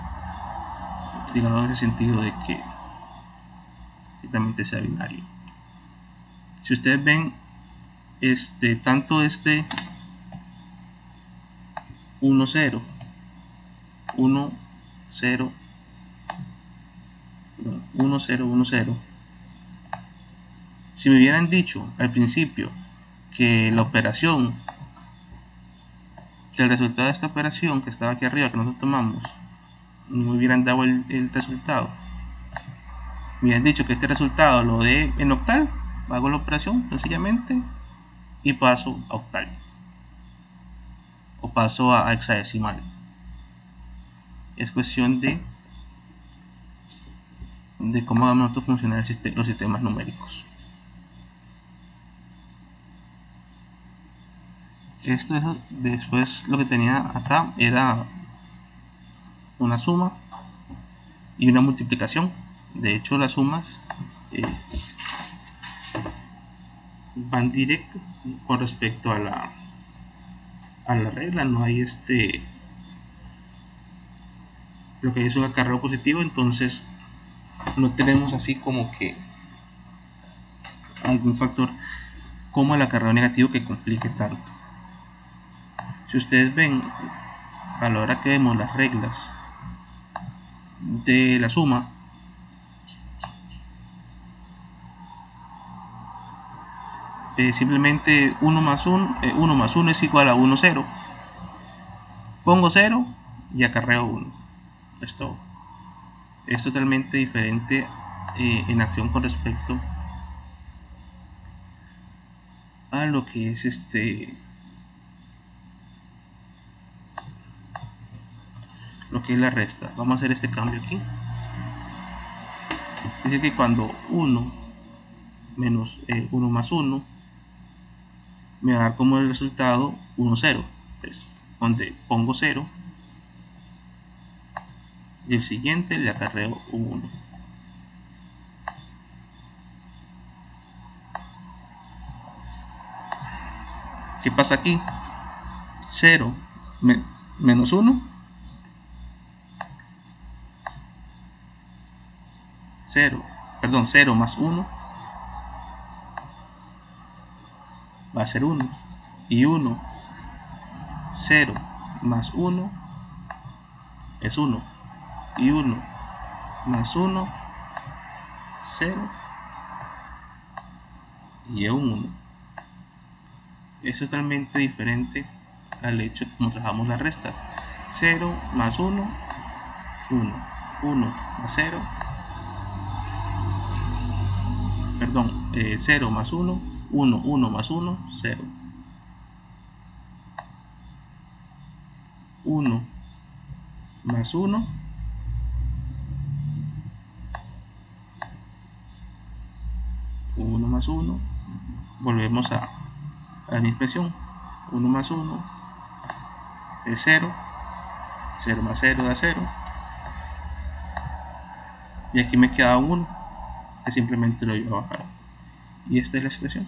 ligado en ese sentido de que simplemente sea binario. Si ustedes ven, tanto 1 0 1 0 1 0 1 0, si me hubieran dicho al principio que la operación, que el resultado de esta operación que estaba aquí arriba, que nosotros tomamos, no me hubieran dado el resultado, me hubieran dicho que este resultado lo dé en octal, hago la operación sencillamente y paso a octal o paso a hexadecimal. Es cuestión de cómo vamos a funcionar los sistemas numéricos. Después lo que tenía acá era una suma y una multiplicación. De hecho, las sumas van directo con respecto a la regla. No hay lo que es un acarreo positivo, entonces no tenemos así como que algún factor como el acarreo negativo que complique tanto. Si ustedes ven, a la hora que vemos las reglas de la suma, simplemente 1 más 1 es igual a 1, 0. Pongo 0 y acarreo 1. Esto es totalmente diferente en acción con respecto a lo que es lo que es la resta. Vamos a hacer este cambio aquí. Dice que cuando 1 menos 1 más 1 me va a dar como el resultado 1, 0. Entonces, donde pongo 0 y el siguiente le acarreo un 1. ¿Qué pasa aquí? 0 menos 1, 0 más 1 va a ser 1, y 1, 0 más 1 es 1, y 1 más 1, 0, y es un 1. Es totalmente diferente al hecho de cómo trabajamos las restas. 0 más 1, 1, 1 más 0, perdón, 0 más 1, 1, 1 más 1, 0. 1 más 1, 1 más 1, volvemos a la misma expresión. 1 más 1 es 0, 0 más 0 da 0, y aquí me queda un 1 que simplemente lo iba a bajar, y esta es la expresión.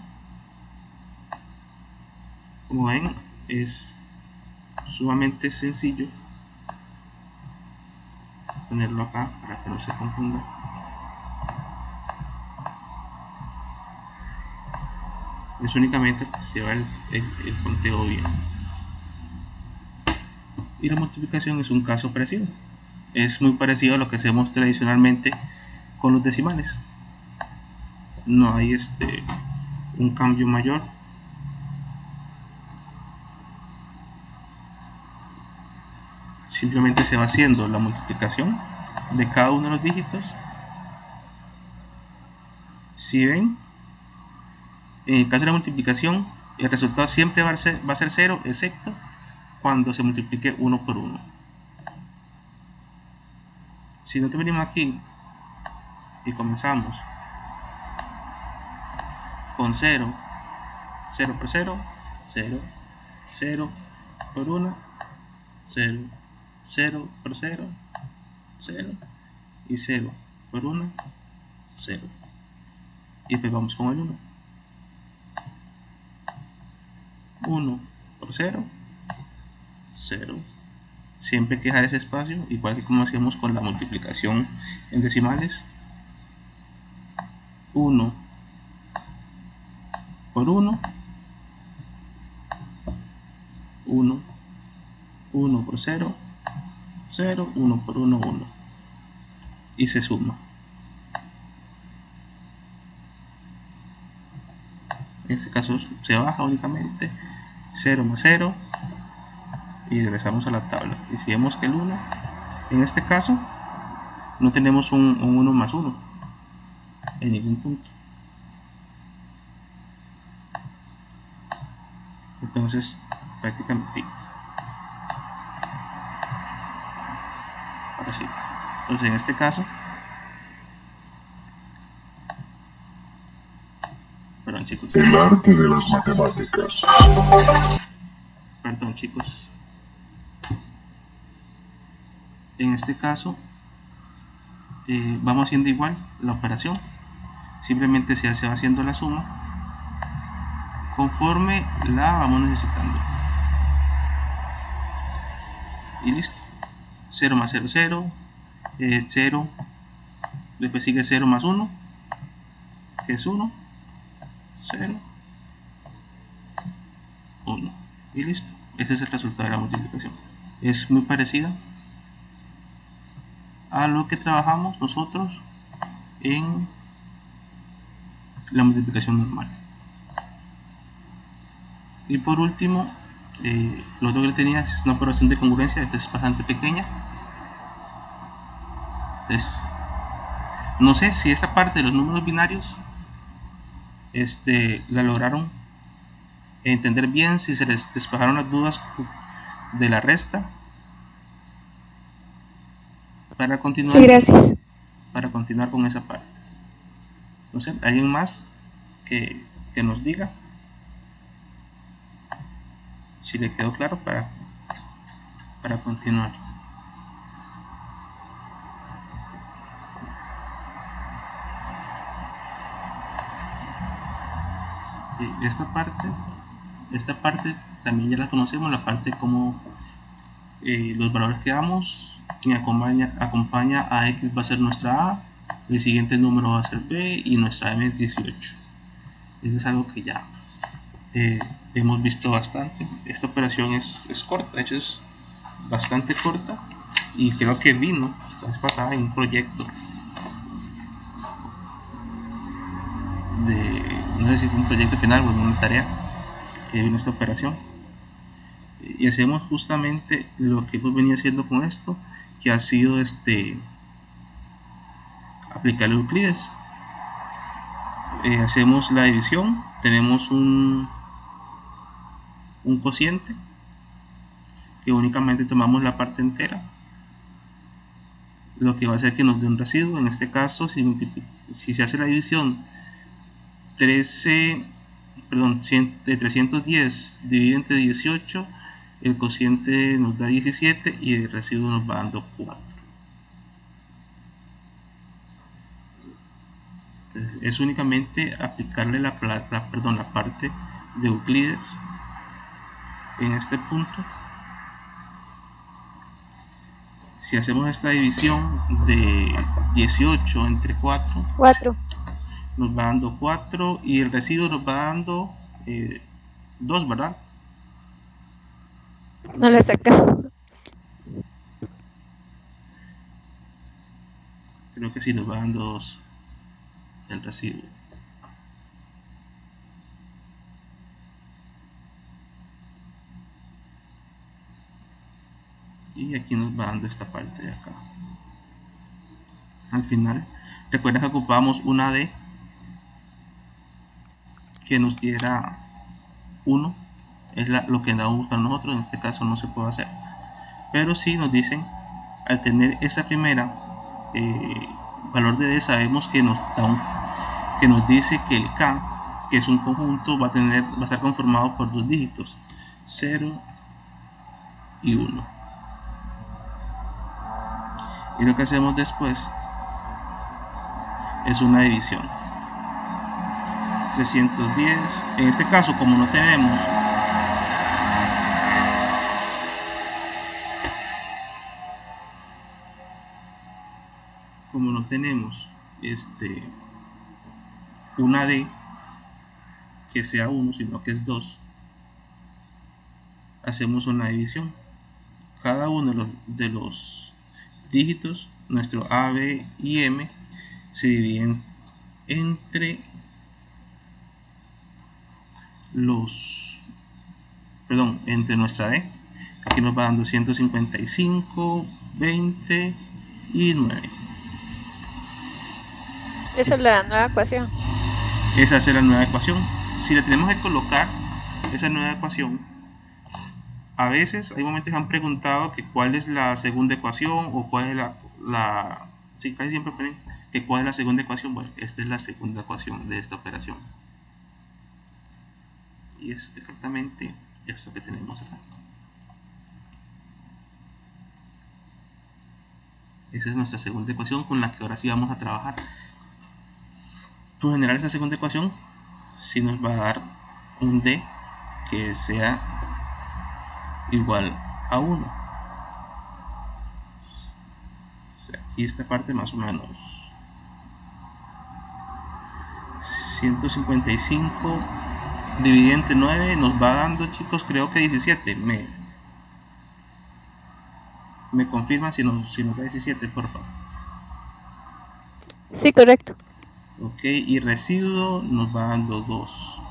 Como ven, es sumamente sencillo ponerlo acá para que no se confunda. Es únicamente pues, llevar el conteo bien. Y la multiplicación es un caso parecido. Es muy parecido a lo que hacemos tradicionalmente con los decimales. No hay un cambio mayor. Simplemente se va haciendo la multiplicación de cada uno de los dígitos. Si ven, en el caso de la multiplicación, el resultado siempre va a ser 0, excepto cuando se multiplique 1 por 1. Si nosotros venimos aquí y comenzamos con 0, 0 por 0, 0, 0 por 1, 0, 0 por 0, 0 y 0 por 1, 0. Y después vamos con el 1. 1 por 0, 0. Siempre hay que dejar ese espacio, igual que como hacíamos con la multiplicación en decimales. 1 por 1, 1, 1 por 0, 0, 1 por 1, 1. Y se suma. En este caso se baja únicamente 0 más 0 y regresamos a la tabla. Y si vemos que el 1, en este caso, no tenemos un 1 más 1 en ningún punto. Entonces, prácticamente, ahora sí. Entonces, en este caso, perdón chicos. El arte de las matemáticas. Perdón chicos. En este caso, vamos haciendo igual la operación. Simplemente se va haciendo la suma conforme la vamos necesitando. Y listo. 0 más 0, 0. 0. Después sigue 0 más 1, que es 1. 0. 1. Y listo. Este es el resultado de la multiplicación. Es muy parecida a lo que trabajamos nosotros en la multiplicación normal. Y por último, lo otro que tenía es una operación de congruencia. Esta es bastante pequeña. Entonces, no sé si esta parte de los números binarios la lograron entender bien, si se les despejaron las dudas de la resta. Para continuar, Sí, gracias. para continuar con esa parte. No sé, ¿alguien más que nos diga si le quedó claro para continuar? Sí, esta parte también ya la conocemos, la parte como los valores que damos, quien acompaña a X va a ser nuestra A, el siguiente número va a ser B y nuestra M es 18. Eso es algo que ya hemos visto bastante. Esta operación es corta, de hecho es bastante corta, y creo que vino la vez pasada en un proyecto no sé si fue un proyecto final o en una tarea que vino esta operación, y hacemos justamente lo que hemos venido haciendo con esto, que ha sido aplicar Euclides. Hacemos la división, tenemos un cociente que únicamente tomamos la parte entera, lo que va a hacer que nos dé un residuo. En este caso, si se hace la división de 310 dividido entre 18, el cociente nos da 17 y el residuo nos va dando 4. es únicamente aplicarle la parte de Euclides en este punto. Si hacemos esta división de 18 entre 4, 4. nos va dando 4 y el residuo nos va dando 2, ¿verdad? No le he sacado. Creo que sí nos va dando 2 el residuo. Y aquí nos va dando esta parte de acá. Al final, recuerda que ocupamos una D que nos diera 1. Es lo que andamos buscando nosotros. En este caso no se puede hacer. Pero sí nos dicen, al tener esa primera valor de D, sabemos que nos dice que el K, que es un conjunto, va a estar conformado por 2 dígitos, 0 y 1. Y lo que hacemos después es una división. 310, en este caso, como no tenemos una D que sea 1, sino que es 2, hacemos una división. Cada uno de los dígitos, nuestro A, B y M, se dividen entre entre nuestra D. Aquí nos va dando 155, 20 y 9. Esa es la nueva ecuación. Esa es la nueva ecuación. Si le tenemos que colocar esa nueva ecuación, a veces hay momentos que han preguntado que cuál es la segunda ecuación o cuál es sí, casi siempre ponen que cuál es la segunda ecuación. Bueno, esta es la segunda ecuación de esta operación. Y es exactamente esto que tenemos acá. Esa es nuestra segunda ecuación con la que ahora sí vamos a trabajar. Por general, esta segunda ecuación sí nos va a dar un D que sea igual a 1. O sea, aquí esta parte más o menos 155 dividido entre 9 nos va dando, chicos, creo que 17. Me confirman si nos da 17, por favor. Sí, correcto. Ok, y residuo nos va dando 2.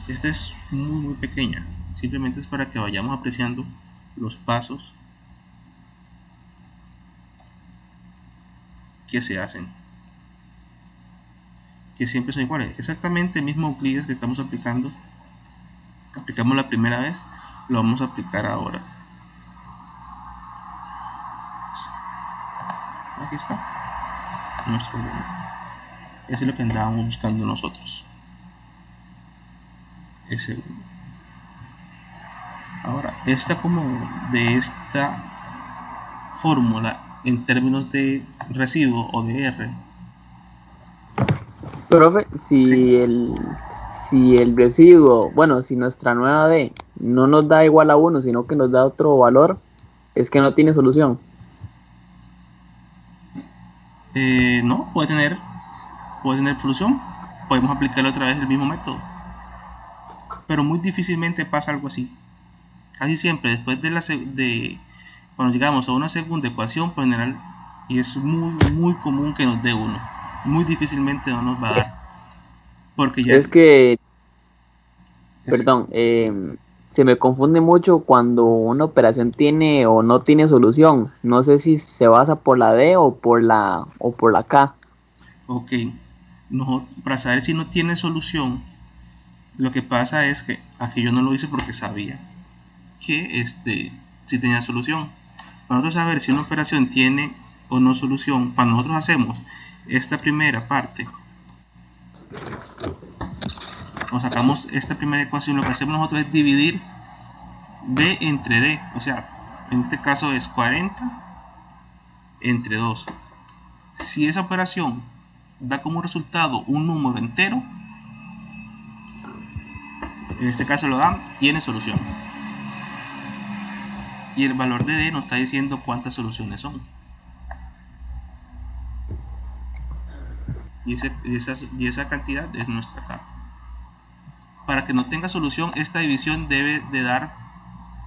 Esta es muy pequeña, simplemente es para que vayamos apreciando los pasos que se hacen, que siempre son iguales. Exactamente el mismo Euclides que estamos aplicamos la primera vez, lo vamos a aplicar ahora. Aquí está nuestro volumen. Eso es lo que andábamos buscando nosotros, ese 1. Ahora, de esta fórmula en términos de residuo o de R. Profe, Sí. si el residuo, bueno, si nuestra nueva D no nos da igual a 1, sino que nos da otro valor, es que no tiene solución. No, puede tener solución. Podemos aplicarle otra vez el mismo método, pero muy difícilmente pasa algo así. Casi siempre después cuando llegamos a una segunda ecuación, por general, y es muy común que nos dé 1. Muy difícilmente no nos va a dar, porque ya Es que, es- perdón, se me confunde mucho cuando una operación tiene o no tiene solución. No sé si se basa por la D o por la K. ok. Para saber si no tiene solución, lo que pasa es que aquí yo no lo hice porque sabía que si tenía solución. Para nosotros saber si una operación tiene o no solución, cuando nosotros hacemos esta primera parte o sacamos esta primera ecuación, lo que hacemos nosotros es dividir B entre D. O sea, en este caso es 40 entre 2. Si esa operación da como resultado un número entero, en este caso lo dan, tiene solución. Y el valor de D nos está diciendo cuántas soluciones son. Y esa cantidad es nuestra K. Para que no tenga solución, esta división debe de dar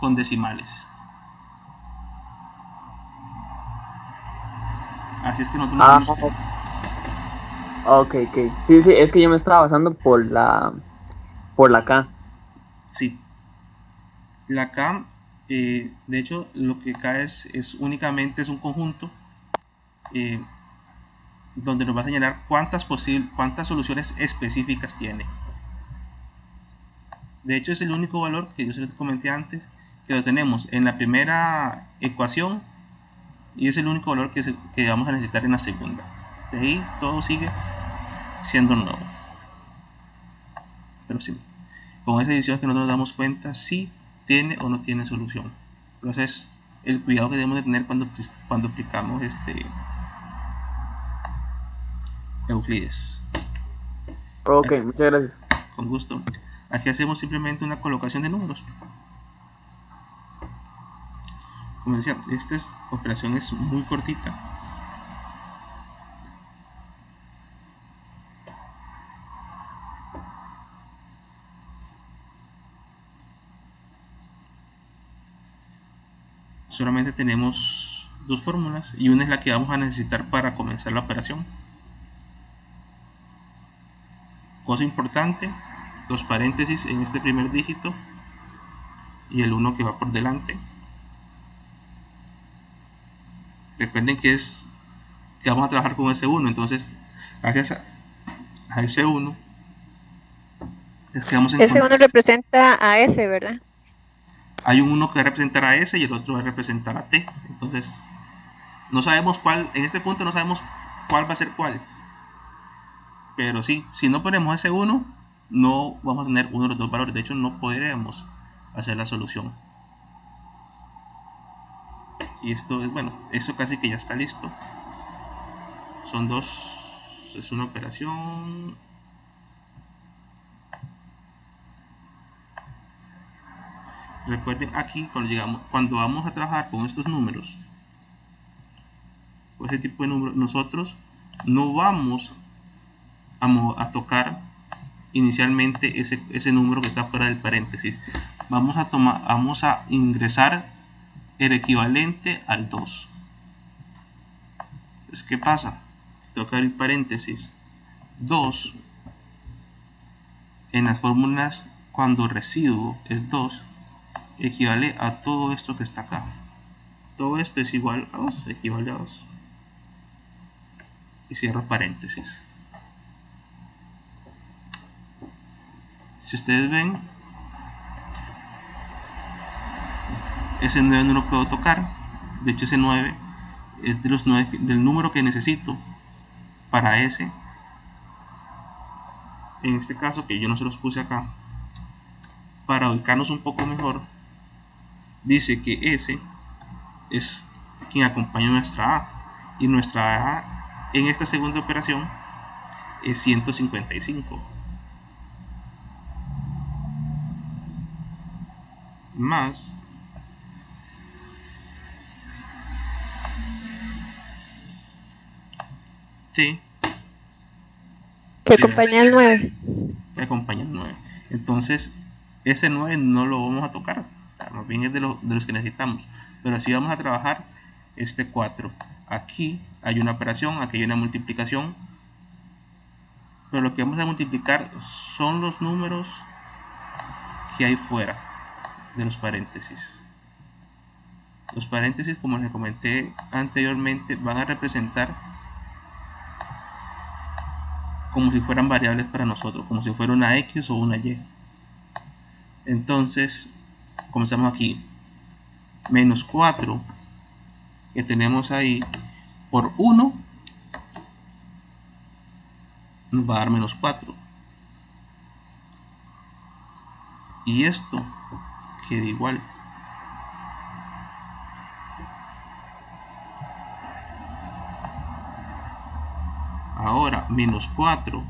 con decimales. Así es que nosotros Ah, vamos ok. Sí, es que yo me estaba basando por la K. sí. La K, de hecho, lo que K es únicamente un conjunto donde nos va a señalar cuántas soluciones específicas tiene. De hecho, es el único valor que yo les comenté antes, que lo tenemos en la primera ecuación y es el único valor que vamos a necesitar en la segunda. De ahí todo sigue siendo nuevo. Pero sí, con esa edición que no nos damos cuenta si tiene o no tiene solución. Entonces, el cuidado que debemos de tener cuando aplicamos Euclides. Ok, muchas gracias. Con gusto. Aquí hacemos simplemente una colocación de números. Como decía, esta operación es muy cortita. Solamente tenemos dos fórmulas y una es la que vamos a necesitar para comenzar la operación. Cosa importante, los paréntesis en este primer dígito y el 1 que va por delante. Recuerden que vamos a trabajar con ese 1, entonces gracias a ese 1 es que vamos a Ese encontrar. uno representa a ese, ¿verdad? Hay un 1 que va a representar a S y el otro va a representar a T. Entonces no sabemos cuál, en este punto no sabemos cuál va a ser cuál. Pero sí, si no ponemos ese 1, no vamos a tener uno de los dos valores. De hecho, no podremos hacer la solución. Y esto es, bueno, eso casi que ya está listo. Son dos, es una operación. Recuerden aquí, cuando vamos a trabajar con estos números, con este tipo de números, nosotros no vamos a tocar inicialmente ese número que está fuera del paréntesis. Vamos a ingresar el equivalente al 2. Entonces, ¿qué pasa? Tengo que abrir paréntesis. 2 en las fórmulas, cuando residuo es 2, equivale a todo esto que está acá. Todo esto es igual a 2, equivale a 2. Y cierro paréntesis. Si ustedes ven, ese 9 no lo puedo tocar. De hecho, ese 9 es de los 9 del número que necesito para ese. En este caso, que yo no se los puse acá, para ubicarnos un poco mejor, dice que ese es quien acompaña nuestra A. Y nuestra A en esta segunda operación es 155. Más T, Que acompaña el 9. que acompaña el 9. Entonces, ese 9 no lo vamos a tocar. Más bien es de los que necesitamos. Pero así vamos a trabajar este 4. Aquí hay una operación, aquí hay una multiplicación. Pero lo que vamos a multiplicar son los números que hay fuera de los paréntesis. Los paréntesis, como les comenté anteriormente, van a representar como si fueran variables para nosotros, como si fuera una X o una Y. Entonces, comenzamos aquí. Menos 4 que tenemos ahí por 1 nos va a dar menos 4. Y esto queda igual. Ahora, menos 4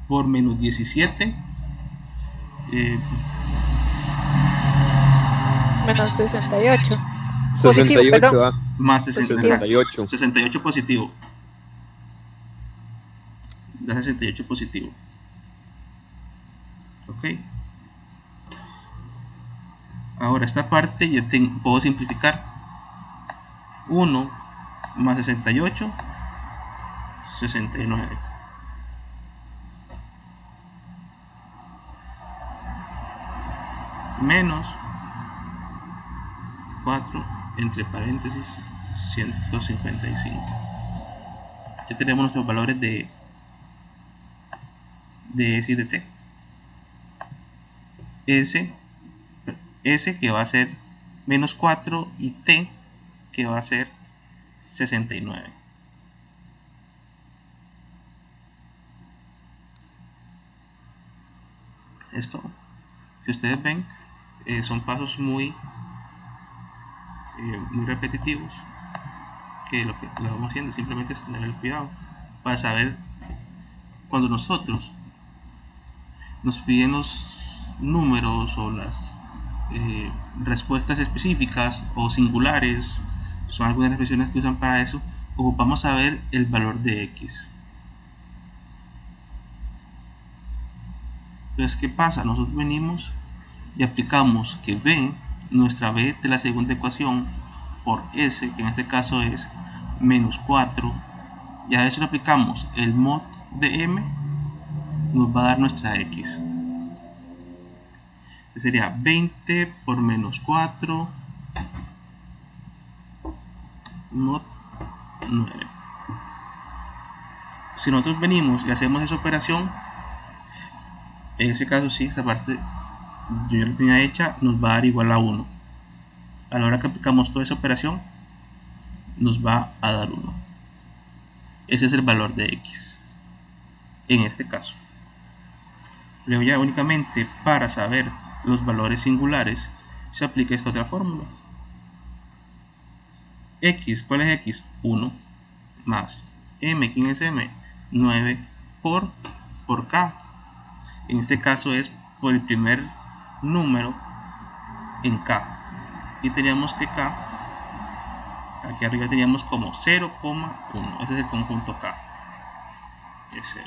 por menos 17. Menos 68. 68 perdón. da. Más 60, 68. 68 positivo. Da 68 positivo. Ok. Ahora esta parte ya puedo simplificar. 1 más 68, 69. Menos 4 entre paréntesis 155. Ya tenemos nuestros valores de S y de T. S que va a ser menos 4 y T que va a ser 69. Esto, si ustedes ven, son pasos muy repetitivos, que lo vamos haciendo simplemente es tener el cuidado para saber cuando nosotros nos piden los números o las respuestas específicas o singulares, son algunas expresiones que usan para eso, ocupamos saber el valor de X. Entonces, ¿qué pasa? Nosotros venimos y aplicamos que B, nuestra B de la segunda ecuación, por S, que en este caso es menos 4, y a eso le aplicamos el mod de M, nos va a dar nuestra X. Entonces sería 20 por menos 4 mod 9. Si nosotros venimos y hacemos esa operación, en ese caso sí, esta parte yo ya la tenía hecha, nos va a dar igual a 1. A la hora que aplicamos toda esa operación, nos va a dar 1. Ese es el valor de X en este caso. Luego ya únicamente para saber los valores singulares se aplica esta otra fórmula. X, ¿cuál es X? 1 más M, ¿quién es M? 9 por K. En este caso es por el primer número en K. Y teníamos que K, aquí arriba teníamos como 0,1. Ese es el conjunto K. Es 0.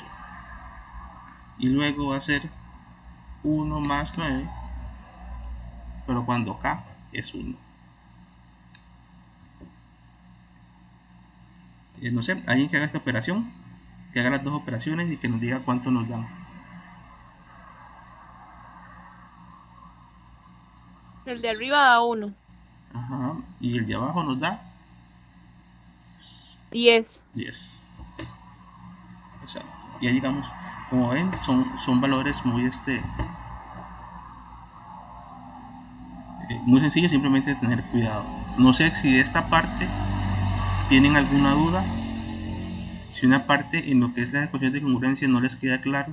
Y luego va a ser 1 más 9, pero cuando K es 1. No sé, alguien que haga esta operación, que haga las dos operaciones y que nos diga cuánto nos dan. El de arriba da 1. Ajá, y el de abajo nos da 10. 10. Exacto. Y ahí digamos, como ven, son valores muy muy sencillos, simplemente tener cuidado. No sé si de esta parte tienen alguna duda, si una parte en lo que es la ecuación de congruencia no les queda claro.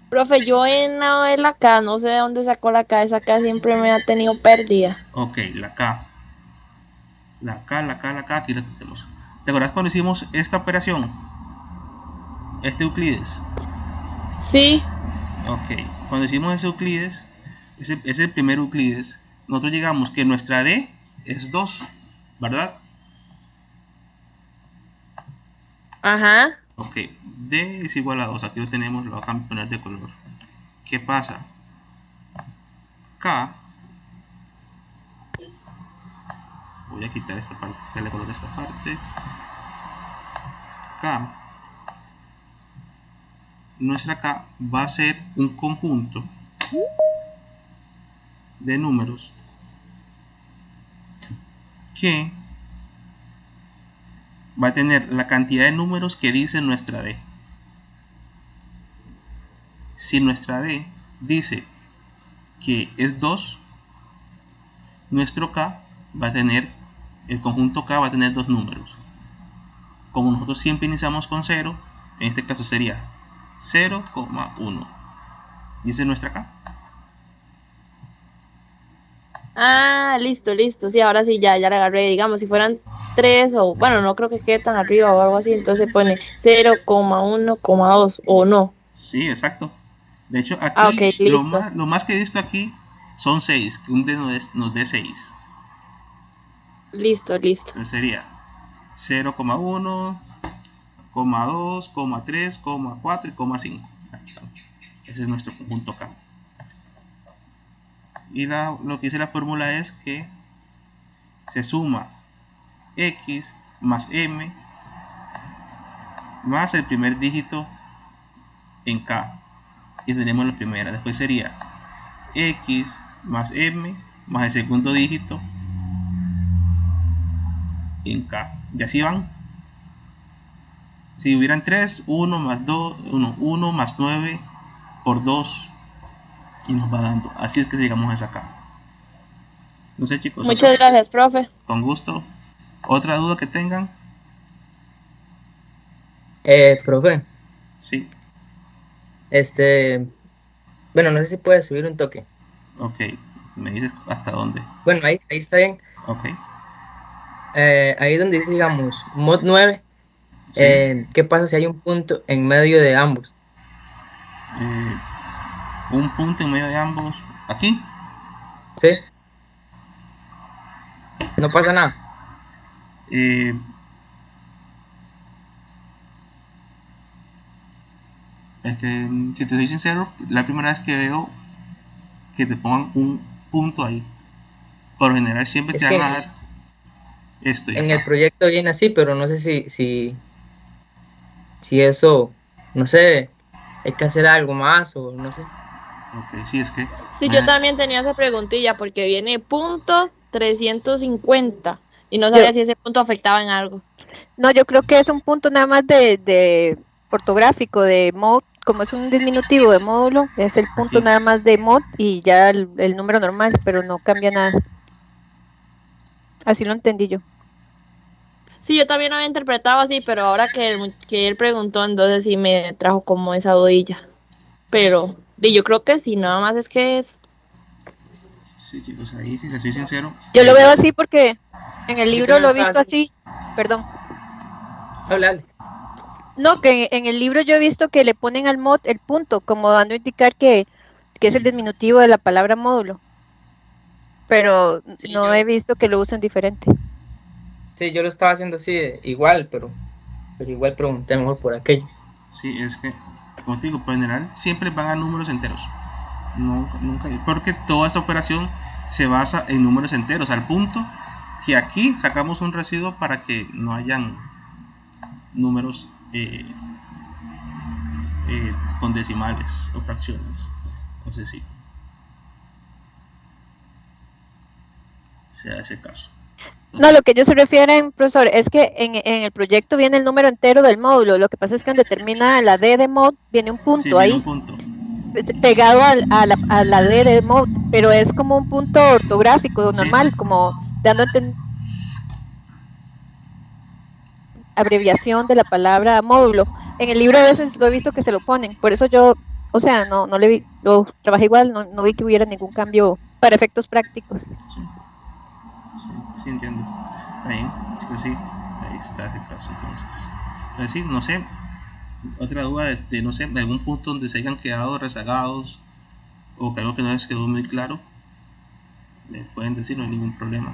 Profe, yo en la K, no sé de dónde sacó la K, esa K siempre me ha tenido pérdida. Ok, la K, aquí la tenemos. ¿Te acuerdas cuando hicimos esta operación? Euclides. Sí. Ok, cuando hicimos ese Euclides, ese el primer Euclides, nosotros llegamos que nuestra D es 2, ¿verdad? Ajá. Ok, D es igual a 2, aquí lo tenemos, lo voy a poner de color. ¿Qué pasa? K, voy a quitar esta parte, quitarle color a esta parte. K, nuestra K va a ser un conjunto de números que va a tener la cantidad de números que dice nuestra D. Si nuestra D dice que es 2, nuestro K va a tener, el conjunto K va a tener 2 números. Como nosotros siempre iniciamos con 0, en este caso sería 0,1. Y esa es nuestra K. Ah, listo. Sí, ahora sí, ya la agarré. Digamos, si fueran 3 o bueno, no creo que quede tan arriba o algo así, entonces pone 0,1,2 o no. Sí, exacto. De hecho, Ah, ok, aquí listo. lo más que he visto aquí son 6, que un D nos dé 6. Listo. Entonces sería 0,1, 2, 3, 4 y 5. Ese es nuestro conjunto K. Y lo que dice la fórmula es que se suma X más M más el primer dígito en K. Y tenemos la primera. Después sería X más M más el segundo dígito en K. Y así van. Si hubieran 3, 1 más 2, 1 más 9 por 2 y nos va dando. Así es que llegamos a esa K. No sé, chicos. Muchas gracias, profe. Con gusto. ¿Otra duda que tengan? Profe, Sí. bueno, no sé si puede subir un toque. Ok. Me dices hasta dónde. Bueno, ahí está bien. Ok. Ahí donde dice, digamos, mod 9, Sí. ¿qué pasa si hay un punto en medio de ambos? Eh, un punto en medio de ambos. Aquí. ¿Sí? No pasa nada. Eh, es que, si te soy sincero, la primera vez que veo que te pongan un punto ahí. Por lo general siempre te Es van que a dar esto y en el acá. proyecto viene así, pero no sé si eso, no sé, hay que hacer algo más o no sé. Ok, sí, es que. Sí, yo también tenía esa preguntilla porque viene punto 350 y no Yo, sabía si ese punto afectaba en algo. no, yo creo que es un punto nada más de ortográfico, de mod, como es un diminutivo de módulo, es el punto Aquí. nada más de mod y ya el número normal, pero no cambia nada. Así lo entendí yo. Sí, yo también lo había interpretado así, pero ahora que él preguntó, entonces sí me trajo como esa dudilla. Pero yo creo que sí, nada más es que es. Sí, chicos, ahí si les soy sincero. Yo lo veo así porque en el Yo libro también lo lo he estaba visto haciendo. así, perdón. Hable. No, que en el libro yo he visto que le ponen al mod el punto, como dando a indicar que es el diminutivo de la palabra módulo, pero Sí, no he visto que lo usen diferente. sí, yo lo estaba haciendo así, igual, pero igual pregunté mejor por aquello. Sí, es que, como te digo, por general siempre van a números enteros. Nunca, porque toda esta operación se basa en números enteros, al punto que aquí sacamos un residuo para que no hayan números con decimales o fracciones. Entonces sí, sea ese caso. No, lo que ellos se refieren, profesor, es que en el proyecto viene el número entero del módulo. Lo que pasa es que donde termina la D de mod viene un Sí, punto viene un ahí, punto. pegado a la D de mod, pero es como un punto ortográfico Sí, normal, como dando a entender abreviación de la palabra módulo. En el libro a veces lo he visto que se lo ponen, por eso yo, o sea, no le vi, lo trabajé igual, no vi que hubiera ningún cambio para efectos prácticos. sí, sí, sí entiendo. Ahí, chicos, sí, ahí está ese caso entonces. Pero sí, no sé, otra duda de, no sé, de algún punto donde se hayan quedado rezagados o que algo que no les quedó muy claro, me pueden decir, no hay ningún problema.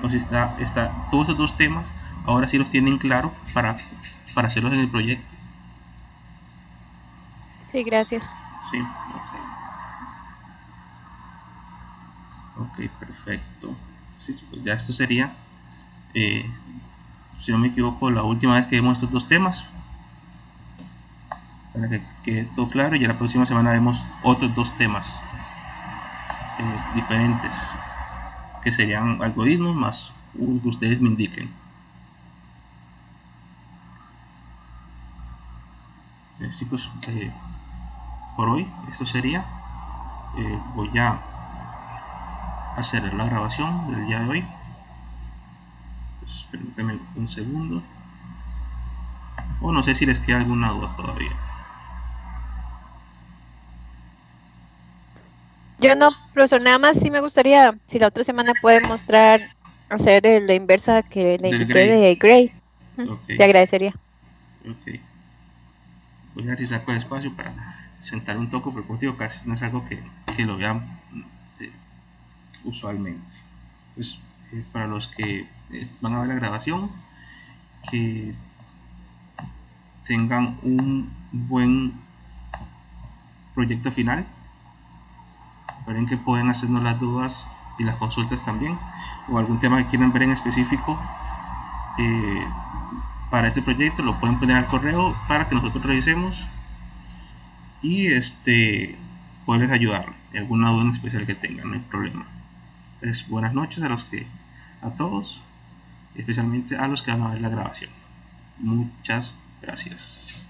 O si todos estos dos temas, ahora sí los tienen claro para hacerlos en el proyecto. Sí, gracias. Sí, ok, perfecto. Sí, chicos, ya esto sería, eh, si no me equivoco, la última vez que vemos estos dos temas. Para que quede todo claro, y ya la próxima semana vemos otros dos temas diferentes, que serían algoritmos más un que ustedes me indiquen. Chicos, por hoy esto sería. Voy a hacer la grabación del día de hoy. Pues, permítanme un segundo. O no sé si les queda alguna duda todavía. Yo no, profesor, nada más sí me gustaría, si la otra semana puede mostrar, hacer la inversa que le Del indiqué Gray. de Gray. Ok, Te agradecería. ok. Voy a ver si saco el espacio para sentar un toque, pero como te digo, casi no es algo que lo vean eh, usualmente. Pues para los que van a ver la grabación, que tengan un buen proyecto final. Recuerden que pueden hacernos las dudas y las consultas también, o algún tema que quieran ver en específico eh, para este proyecto, lo pueden poner al correo para que nosotros revisemos y poderles ayudar en alguna duda en especial que tengan, no hay problema. Pues buenas noches a todos, especialmente a los que van a ver la grabación. Muchas gracias.